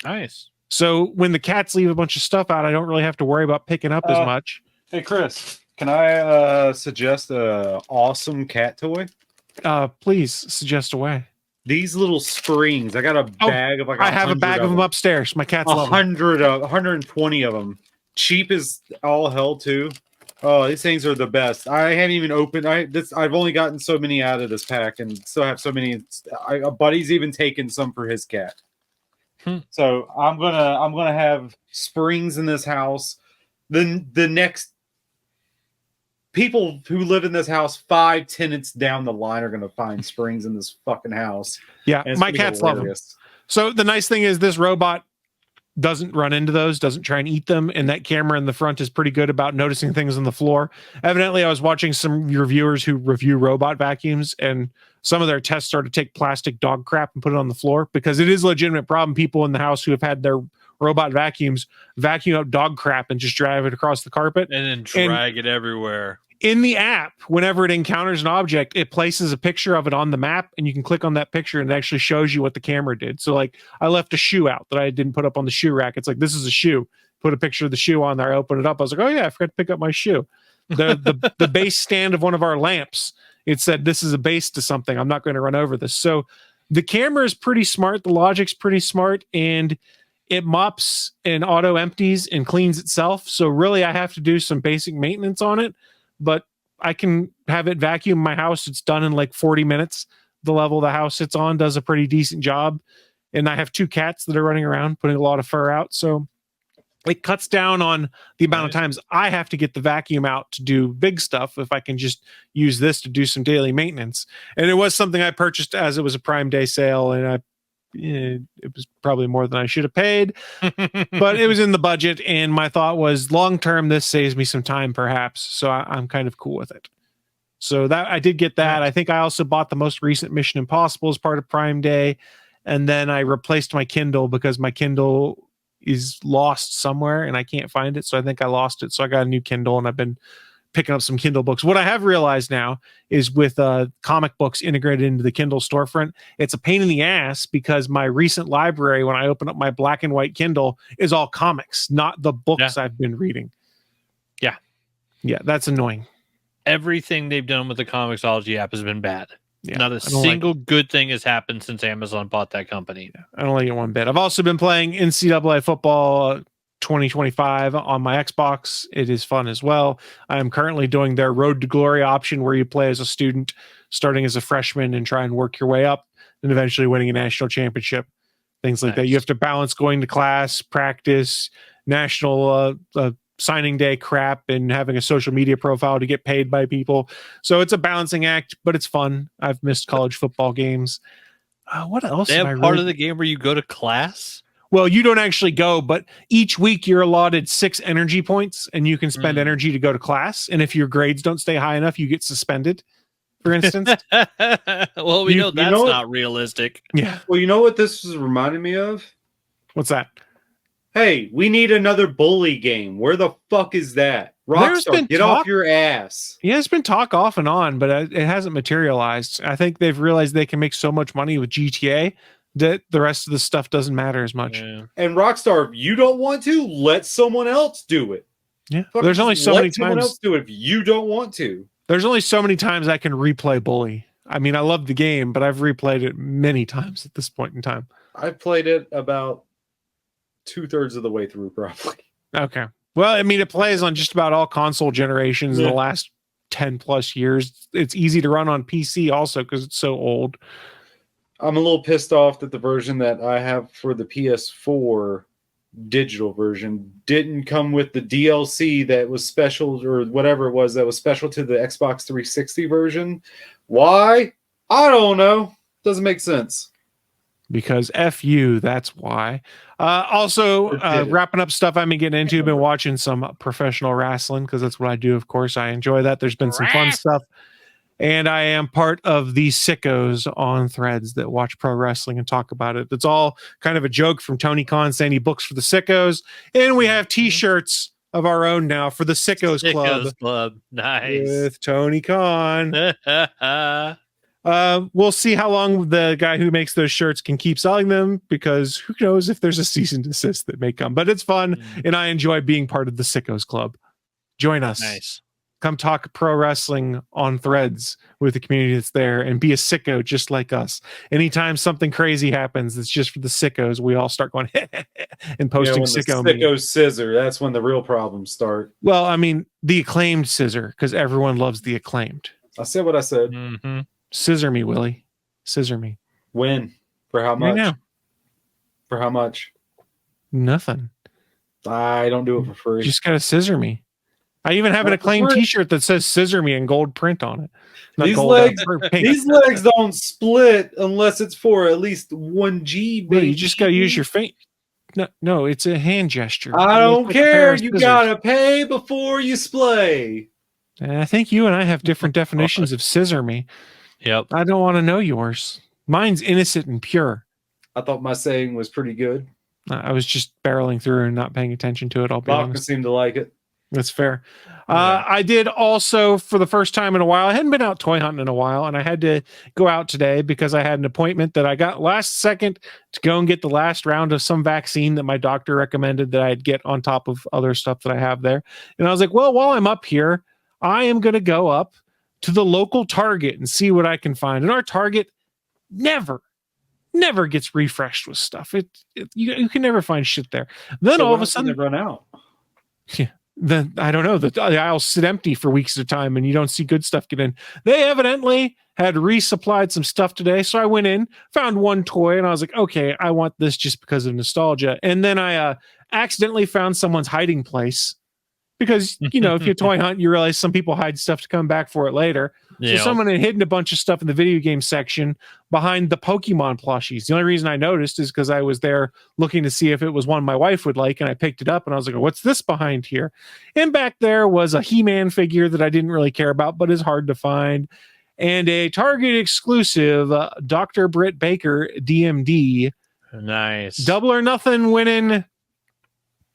Nice. So when the cats leave a bunch of stuff out, I don't really have to worry about picking up as much. Hey, Chris, can I suggest an awesome cat toy? Please suggest away. These little springs. I got a bag of like. I have a bag of them upstairs. My cats love 120 of them. Cheap as all hell too. Oh, these things are the best. I haven't even opened. I've only gotten so many out of this pack, and still have so many. A buddy's even taken some for his cat. So I'm gonna have springs in this house. Then the next people who live in this house 5 tenants down the line are gonna find springs in this fucking house. Yeah, my cats love them. So the nice thing is this robot doesn't run into those, doesn't try and eat them, and that camera in the front is pretty good about noticing things on the floor. Evidently, I was watching some reviewers who review robot vacuums, and some of their tests are to take plastic dog crap and put it on the floor, because it is a legitimate problem. People in the house who have had their robot vacuums vacuum up dog crap and just drive it across the carpet and then drag it everywhere. In the app, whenever it encounters an object, it places a picture of it on the map, and you can click on that picture and it actually shows you what the camera did. So like, I left a shoe out that I didn't put up on the shoe rack. It's like, this is a shoe. Put a picture of the shoe on there. I open it up. I was like, oh yeah, I forgot to pick up my shoe. The base stand of one of our lamps, it said, this is a base to something. I'm not going to run over this. So the camera is pretty smart. The logic's pretty smart, and it mops and auto empties and cleans itself. So really, I have to do some basic maintenance on it, but I can have it vacuum my house. It's done in like 40 minutes. The level the house sits on does a pretty decent job. And I have 2 cats that are running around, putting a lot of fur out. So it cuts down on the amount of times I have to get the vacuum out to do big stuff if I can just use this to do some daily maintenance. And it was something I purchased as it was a Prime Day sale, and it was probably more than I should have paid, but it was in the budget. And my thought was, long term, this saves me some time, perhaps. So I'm kind of cool with it. So that I did get that. I think I also bought the most recent Mission Impossible as part of Prime Day, and then I replaced my Kindle because my Kindle is lost somewhere and I can't find it. So I think I lost it. So I got a new Kindle, and I've been picking up some Kindle books. What I have realized now is with comic books integrated into the Kindle storefront, it's a pain in the ass, because my recent library, when I open up my black and white Kindle, is all comics, not the books I've been reading. Yeah. Yeah, that's annoying. Everything they've done with the Comixology app has been bad. Yeah, not a single good thing has happened since Amazon bought that company. Yeah, I don't like it one bit. I've also been playing NCAA football 2025 on my Xbox. It is fun as well. I am currently doing their Road to Glory option, where you play as a student, starting as a freshman, and try and work your way up, and eventually winning a national championship. Things like that. You have to balance going to class, practice, national signing day crap, and having a social media profile to get paid by people. So it's a balancing act, but it's fun. I've missed college football games. What else? They have part of the game where you go to class? Well, you don't actually go, but each week you're allotted 6 energy points, and you can spend energy to go to class. And if your grades don't stay high enough, you get suspended, for instance. Well, we know that's not realistic. Yeah. Well, you know what this is reminding me of? What's that? Hey, we need another bully game. Where the fuck is that? Rockstar, get off your ass. Yeah, it's been talk off and on, but it hasn't materialized. I think they've realized they can make so much money with GTA that the rest of the stuff doesn't matter as much. Yeah. And Rockstar, if you don't want to, let someone else do it. Yeah, there's only so many times. Let someone else do it if you don't want to. There's only so many times I can replay Bully. I mean, I love the game, but I've replayed it many times at this point in time. I've played it about 2/3 of the way through, probably. Okay. Well, I mean, it plays on just about all console generations in the last 10 plus years. It's easy to run on PC also because it's so old. I'm a little pissed off that the version that I have for the PS4 digital version didn't come with the DLC that was special, or whatever it was that was special to the Xbox 360 version. Why? I don't know. Doesn't make sense. Because F you, that's why. Also, wrapping up stuff I've been getting into. I've been watching some professional wrestling because that's what I do, of course. I enjoy that. There's been some fun stuff. And I am part of the sickos on Threads that watch pro wrestling and talk about it. It's all kind of a joke from Tony Khan saying he books for the sickos. And we have T-shirts of our own now for the Sickos Club. Nice. With Tony Khan. We'll see how long the guy who makes those shirts can keep selling them, because who knows if there's a cease and desist that may come. But it's fun, and I enjoy being part of the Sickos Club. Join us. Nice. Come talk pro wrestling on Threads with the community that's there, and be a sicko just like us. Anytime something crazy happens that's just for the sickos, we all start going and posting sicko memes. Sicko scissor, that's when the real problems start. Well, I mean, the acclaimed scissor, because everyone loves the acclaimed. I said what I said. Mm-hmm. Scissor me, Willie. Scissor me. When? For how much? Right now. For how much? Nothing. I don't do it for free. You just gotta scissor me. I even have an acclaimed T-shirt that says "Scissor Me" in gold print on it. These legs don't split unless it's for at least 1 G. Well, you just gotta use your No, it's a hand gesture. I It don't looks like a pair care. of You scissors. gotta pay before you splay. I think you and I have different definitions of scissor me. Yep. I don't want to know yours. Mine's innocent and pure. I thought my saying was pretty good. I was just barreling through and not paying attention to it. I'll be Bachman honest. seemed to like it. That's fair. Yeah. I did also, for the first time in a while, I hadn't been out toy hunting in a while, and I had to go out today because I had an appointment that I got last second to go and get the last round of some vaccine that my doctor recommended that I'd get on top of other stuff that I have there. And I was like, well, while I'm up here, I am going to go up to the local Target and see what I can find. And our Target never gets refreshed with stuff. You can never find shit there. Then So all when of a else did sudden, it run out. then I don't know, the aisles sit empty for weeks at a time and you don't see good stuff get in. They evidently had resupplied some stuff today, so I went in, found one toy, and I was like, okay, I want this just because of nostalgia. And then I accidentally found someone's hiding place because if you toy hunt, you realize some people hide stuff to come back for it later. So someone had hidden a bunch of stuff in the video game section behind the Pokemon plushies. The only reason I noticed is because I was there looking to see if it was one my wife would like, and I picked it up and I was like, what's this behind here? And back there was a He-Man figure that I didn't really care about, but is hard to find. And a Target exclusive Dr. Britt Baker DMD. Nice. Double or Nothing winning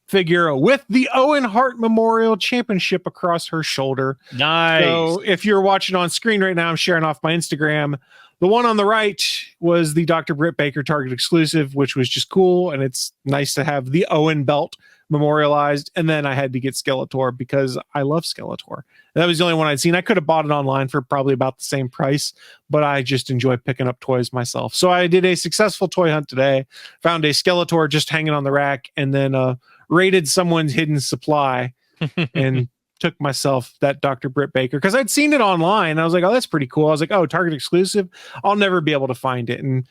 figure with the Owen Hart Memorial Championship across her shoulder. Nice. So if you're watching on screen right now, I'm sharing off my Instagram. The one on the right was the Dr. Britt Baker Target exclusive, which was just cool. And it's nice to have the Owen belt memorialized. And then I had to get Skeletor because I love Skeletor. That was the only one I'd seen. I could have bought it online for probably about the same price, but I just enjoy picking up toys myself. So I did a successful toy hunt today, found a Skeletor just hanging on the rack, and then raided someone's hidden supply and took myself that Dr. Britt Baker because I'd seen it online. I was like, oh, that's pretty cool. I was like, oh, Target exclusive. I'll never be able to find it. And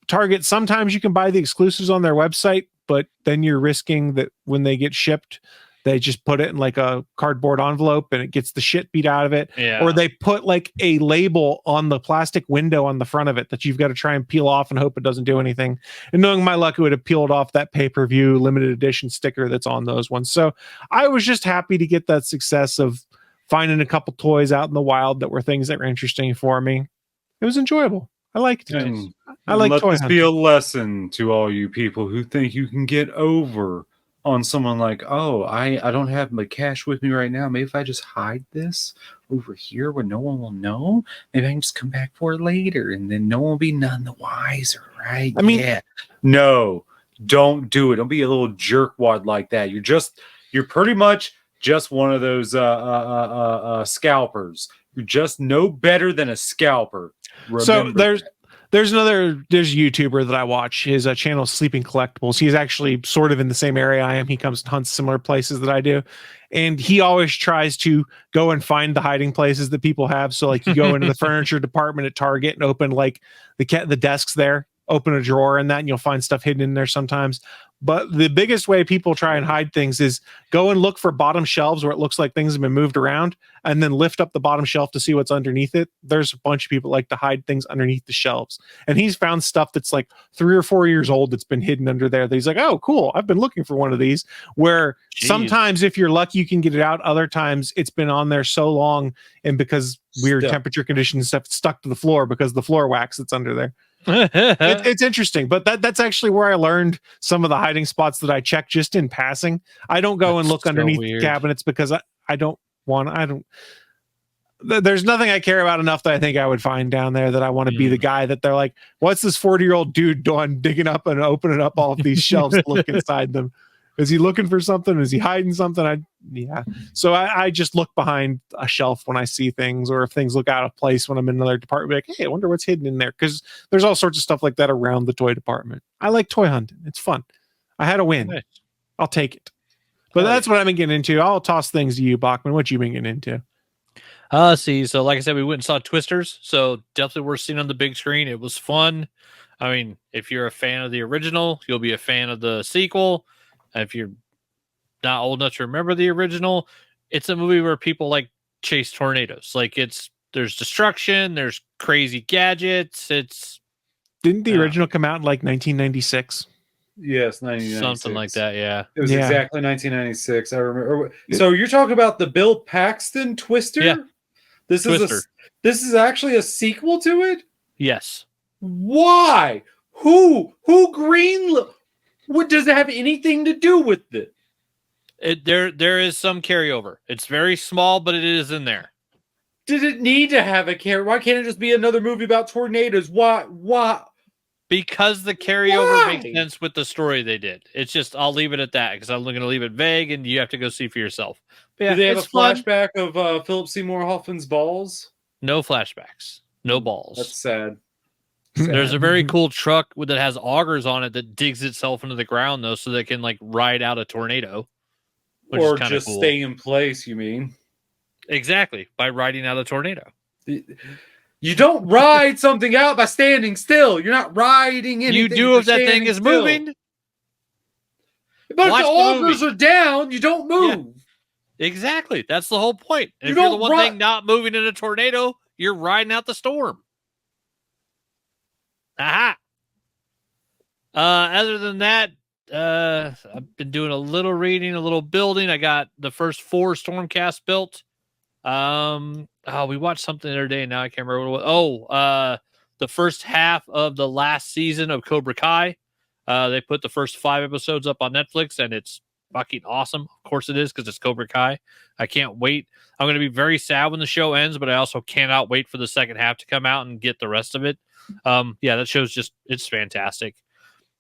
Target, sometimes you can buy the exclusives on their website, but then you're risking that when they get shipped, they just put it in like a cardboard envelope and it gets the shit beat out of it. Yeah. Or they put like a label on the plastic window on the front of it that you've got to try and peel off and hope it doesn't do anything. And knowing my luck, it would have peeled off that pay-per-view limited edition sticker that's on those ones. So I was just happy to get that success of finding a couple toys out in the wild that were things that were interesting for me. It was enjoyable. I liked it. And I like let toy this hunting. be a lesson to all you people who think you can get over on someone like, oh, I don't have my cash with me right now. Maybe if I just hide this over here where no one will know, maybe I can just come back for it later and then no one will be none the wiser, right? I mean, yeah. No, don't do it. Don't be a little jerkwad like that. You're pretty much just one of those scalpers. You're just no better than a scalper. So Remember there's a YouTuber that I watch. His channel is Sleeping Collectibles. He's actually sort of in the same area I am. He comes and hunts similar places that I do. And he always tries to go and find the hiding places that people have. So like you go into the furniture department at Target and open like the desks there, open a drawer in that, and you'll find stuff hidden in there sometimes. But the biggest way people try and hide things is go and look for bottom shelves where it looks like things have been moved around and then lift up the bottom shelf to see what's underneath it. There's a bunch of people like to hide things underneath the shelves. And he's found stuff that's like 3 or 4 years old that's been hidden under there. That he's like, oh, cool. I've been looking for one of these. Where sometimes if you're lucky, you can get it out. Other times it's been on there so long and because weird temperature conditions stuff stuck to the floor because the floor wax that's under there. It's interesting, but that's actually where I learned some of the hiding spots that I check just in passing. I don't go and look underneath the cabinets because I don't there's nothing I care about enough that I think I would find down there that I want to be the guy that they're like, what's this 40-year-old dude doing digging up and opening up all of these shelves to look inside them? Is he looking for something? Is he hiding something? So I just look behind a shelf when I see things, or if things look out of place when I'm in another department, like, hey, I wonder what's hidden in there. Because there's all sorts of stuff like that around the toy department. I like toy hunting. It's fun. I had a win. Nice. I'll take it. But that's what I've been getting into. I'll toss things to you, Bachman. What you been getting into? See, so like I said, we went and saw Twisters. So definitely worth seeing on the big screen. It was fun. I mean, if you're a fan of the original, you'll be a fan of the sequel. If you're not old enough to remember the original, it's a movie where people like chase tornadoes. Like there's destruction, there's crazy gadgets. Didn't the original come out in like 1996? Yes, 1996. Something like that, yeah. It was Yeah. exactly 1996. I remember. So you're talking about the Bill Paxton Twister? Yeah. This Twister. is actually a sequel to it? Yes. Why? Who greenlit? What does it have anything to do with it? There is some carryover. It's very small, but it is in there. Did it need to have a carry? Why can't it just be another movie about tornadoes? Why? Because the carryover Why? makes sense with the story they did. It's just, I'll leave it at that because I'm going to leave it vague and you have to go see for yourself. But yeah, Do they have a it's fun. flashback of Philip Seymour Hoffman's balls? No flashbacks. No balls. That's sad. There's a very cool truck that has augers on it that digs itself into the ground, though, so that it can like ride out a tornado. Which Or is kinda just cool. stay in place, you mean? Exactly, by riding out a tornado. You don't ride something out by standing still. You're not riding anything. You do if that thing is moving. But Watch if the the augers movie. are down, you don't move. Exactly. That's the whole point. You If you're the don't one ride- thing not moving in a tornado, you're riding out the storm. Aha. Other than that, I've been doing a little reading, a little building. I got the first 4 Stormcast built. We watched something the other day. Now I can't remember what it was. The first half of the last season of Cobra Kai. They put the first 5 episodes up on Netflix, and it's fucking awesome. Of course it is, because it's Cobra Kai. I can't wait. I'm going to be very sad when the show ends, but I also cannot wait for the second half to come out and get the rest of it. That show's it's fantastic.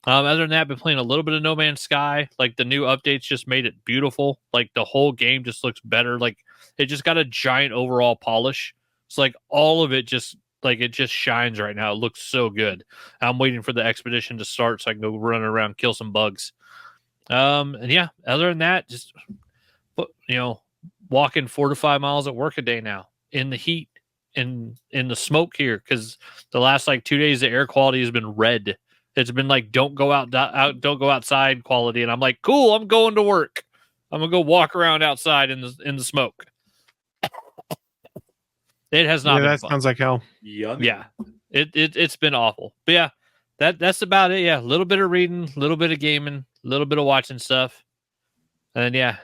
Other than that, I've been playing a little bit of No Man's Sky. Like, the new updates just made it beautiful. Like, the whole game just looks better. Like, it just got a giant overall polish. It's like all of it just shines right now. It looks so good. I'm waiting for the expedition to start so I can go run around, kill some bugs. Other than that, just walking 4 to 5 miles at work a day now in the heat, in the smoke here, because the last 2 days the air quality has been red. It's been like, don't go don't go outside quality, and I'm like, cool, I'm going to work. I'm gonna go walk around outside in the smoke. It has not been that fun. sounds like hell. Yummy. Yeah, it's been awful. But yeah, that's about it. Yeah, a little bit of reading, a little bit of gaming, a little bit of watching stuff, and yeah,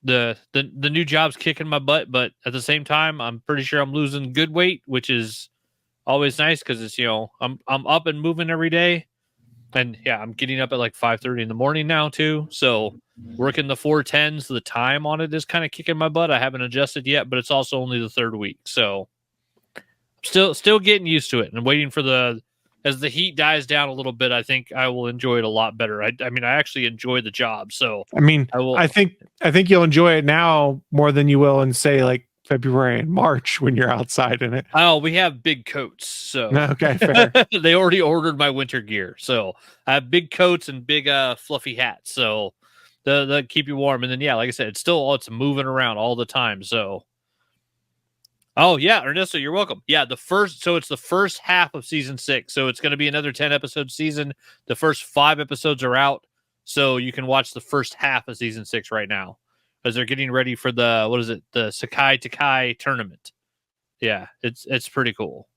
the new job's kicking my butt. But at the same time, I'm pretty sure I'm losing good weight, which is always nice because it's I'm up and moving every day. And yeah, I'm getting up at 5:30 in the morning now too. So working the 410s, the time on it is kind of kicking my butt. I haven't adjusted yet, but it's also only the 3rd week. So still getting used to it and waiting for as the heat dies down a little bit, I think I will enjoy it a lot better. I actually enjoy the job. So I think you'll enjoy it now more than you will in say February and March when you're outside in it. Oh, we have big coats. So Okay, fair. they already ordered my winter gear. So I have big coats and big fluffy hats. So they'll keep you warm. And then like I said, it's moving around all the time. So oh yeah, Ernesto, you're welcome. Yeah, it's the first half of season 6. So it's going to be another 10 episode season. The first 5 episodes are out. So you can watch the first half of season 6 right now, as they're getting ready for the Sakai Takai tournament. Yeah, it's pretty cool.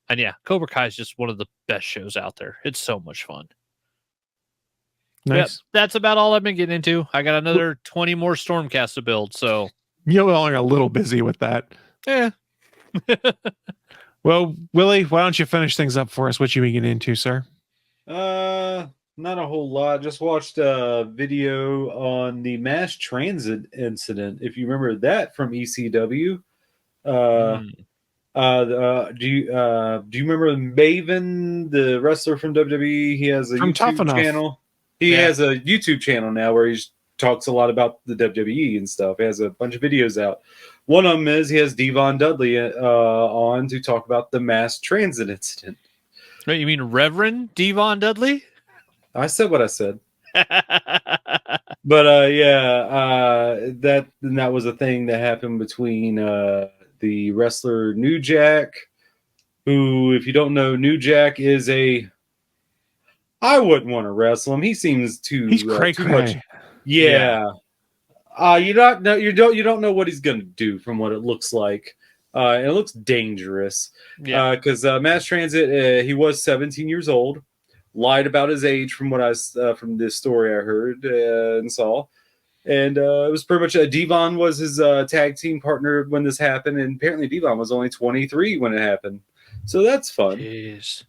And yeah, Cobra Kai is just one of the best shows out there. It's so much fun. Nice. Yep, that's about all I've been getting into. I got another 20 more Stormcast to build, so You're only a little busy with that. yeah. Well, Willie, why don't you finish things up for us? What you been getting into, sir? Not a whole lot. Just watched a video on the mass transit incident. If you remember that from ECW. Do you remember Maven, the wrestler from WWE? He has a YouTube channel. He has a YouTube channel now where he talks a lot about the WWE and stuff. He has a bunch of videos out. One of them is he has Devon Dudley on to talk about the mass transit incident. Wait, you mean Reverend Devon Dudley? I said what I said. But that was a thing that happened between the wrestler New Jack, who, if you don't know, New Jack is I wouldn't want to wrestle him. He seems he's cray too much. Yeah. You don't know what he's gonna do from what it looks like. It looks dangerous. Yeah. Because mass transit, he was 17 years old lied about his age from what from this story I heard and saw. And it was pretty much Devon was his tag team partner when this happened, and apparently Devon was only 23 when it happened. So that's fun. Jeez.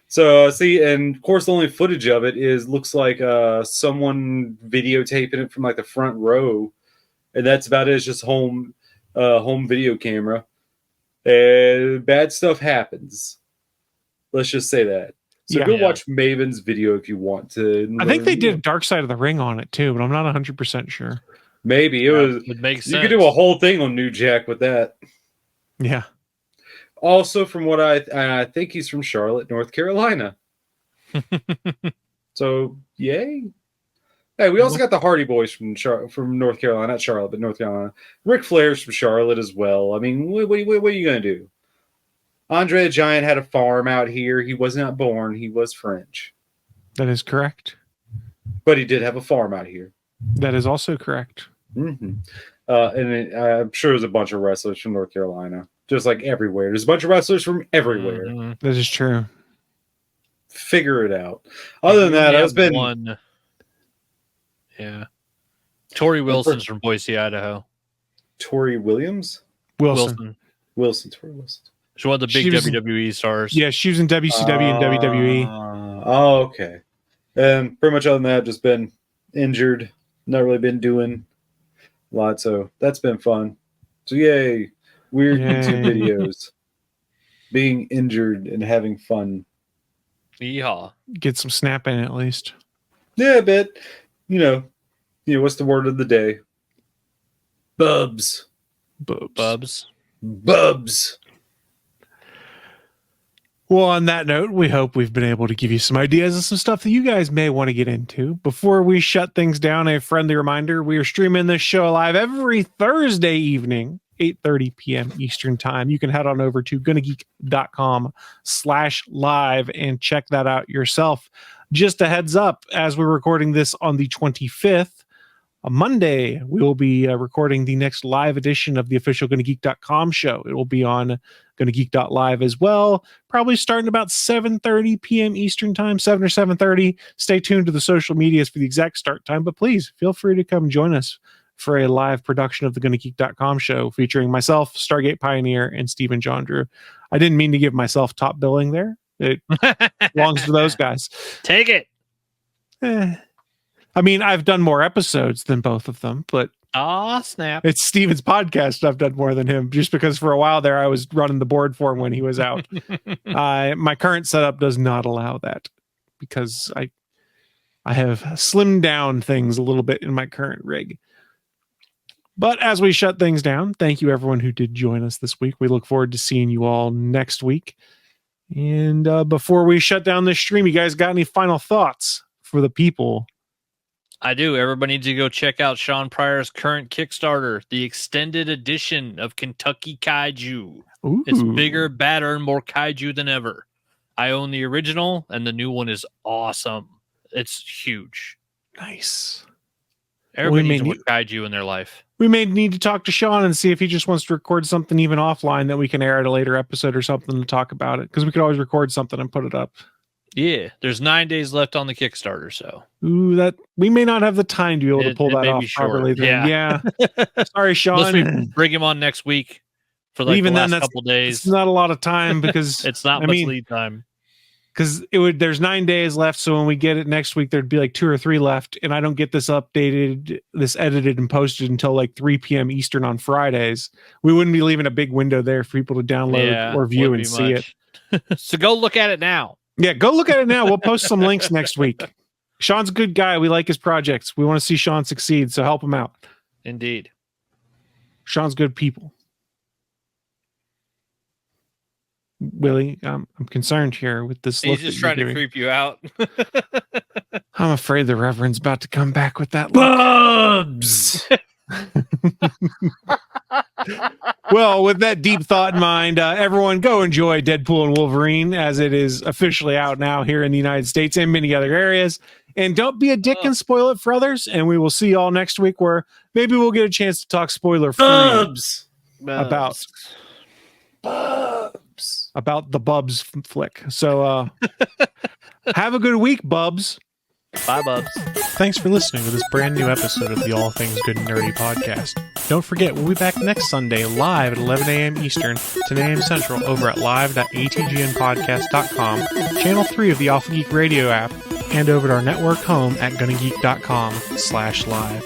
So see, and of course, the only footage of it looks like someone videotaping it from like the front row, and that's about it. It's just home video camera, and bad stuff happens. Let's just say that. So go watch Maven's video if you want to. I think they did Dark Side of the Ring on it too, but I'm not 100% sure. Maybe it makes sense. You could do a whole thing on New Jack with that. Yeah. Also, from what I think he's from Charlotte, North Carolina. So, yay. Hey, we also got the Hardy Boys from North Carolina, not Charlotte, but North Carolina. Ric Flair's from Charlotte as well. I mean, what are you going to do? Andre the Giant had a farm out here. He was not born. He was French. That is correct. But he did have a farm out here. That is also correct. Mm-hmm. I'm sure there's a bunch of wrestlers from North Carolina. Just like everywhere. There's a bunch of wrestlers from everywhere. Mm-hmm. That is true. Figure it out. Other than that, it's been... one. Yeah. Tori Wilson's from Boise, Idaho. Tori Williams? Wilson. Tori Wilson. She's one of the big WWE stars. Yeah, she was in WCW and WWE. Oh, okay. And pretty much other than that, just been injured. Not really been doing a lot, so that's been fun. So yay. Weird YouTube videos. Being injured and having fun. Yeehaw. Get some snap in at least. Yeah, a bit. You know, what's the word of the day? Bubs. Bubs. Well, on that note, we hope we've been able to give you some ideas of some stuff that you guys may want to get into. Before we shut things down, a friendly reminder, we are streaming this show live every Thursday evening, 8:30 p.m. Eastern time. You can head on over to GonnaGeek.com/live and check that out yourself. Just a heads up, as we're recording this on the 25th, on Monday, we will be recording the next live edition of the official GonnaGeek.com show. It will be on GonnaGeek.live as well, probably starting about 7:30 p.m. Eastern time, 7 or 7:30. Stay tuned to the social medias for the exact start time, but please feel free to come join us for a live production of the GonnaGeek.com show featuring myself, Stargate Pioneer, and Stephen John Drew. I didn't mean to give myself top billing there. It belongs to those guys. Take it. I mean, I've done more episodes than both of them, but snap. It's Steven's podcast. I've done more than him just because for a while there I was running the board for him when he was out. My current setup does not allow that because I have slimmed down things a little bit in my current rig. But as we shut things down, thank you everyone who did join us this week. We look forward to seeing you all next week. And before we shut down this stream, you guys got any final thoughts for the people? I do. Everybody needs to go check out Sean Pryor's current Kickstarter, the extended edition of Kentucky Kaiju. Ooh. It's bigger, badder, and more kaiju than ever. I own the original, and the new one is awesome. It's huge. Nice. Everybody needs more kaiju in their life. We may need to talk to Sean and see if he just wants to record something even offline that we can air at a later episode or something to talk about it. Because we could always record something and put it up. Yeah, there's 9 days left on the Kickstarter, so. Ooh, that we may not have the time to be able to pull that off properly. Yeah. Sorry, Sean. Unless we bring him on next week for like even the last couple days. It's not a lot of time because it's not much lead time. Because there's 9 days left, so when we get it next week, there'd be like 2 or 3 left, and I don't get this updated, this edited and posted until like 3 p.m. Eastern on Fridays. We wouldn't be leaving a big window there for people to download or view and see it. So go look at it now. Yeah, go look at it now. We'll post some links next week. Sean's a good guy. We like his projects. We want to see Sean succeed, so help him out. Indeed. Sean's good people. Willie, I'm concerned here with this. He's just trying to creep you out. I'm afraid the Reverend's about to come back with that Bubs! Well, with that deep thought in mind, everyone go enjoy Deadpool and Wolverine as it is officially out now here in the United States and many other areas. And don't be a dick and spoil it for others. And we will see you all next week where maybe we'll get a chance to talk spoiler free about about the Bubs flick. So have a good week, Bubs. Bye, Bubs. Thanks for listening to this brand new episode of the All Things Good and Nerdy podcast. Don't forget, we'll be back next Sunday live at 11 a.m. Eastern, 10 a.m. Central over at live.atgnpodcast.com, channel 3 of the Alpha Geek Radio app, and over at our network home at gonnageek.com/live.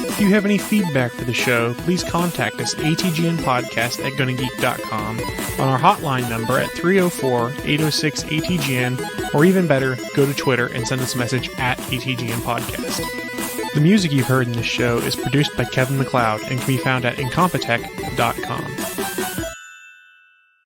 If you have any feedback for the show, please contact us atgnpodcast@gonnageek.com, on our hotline number at 304-806-ATGN, or even better, go to Twitter and send us a message at ATGN Podcast. The music you've heard in this show is produced by Kevin MacLeod and can be found at incompetech.com.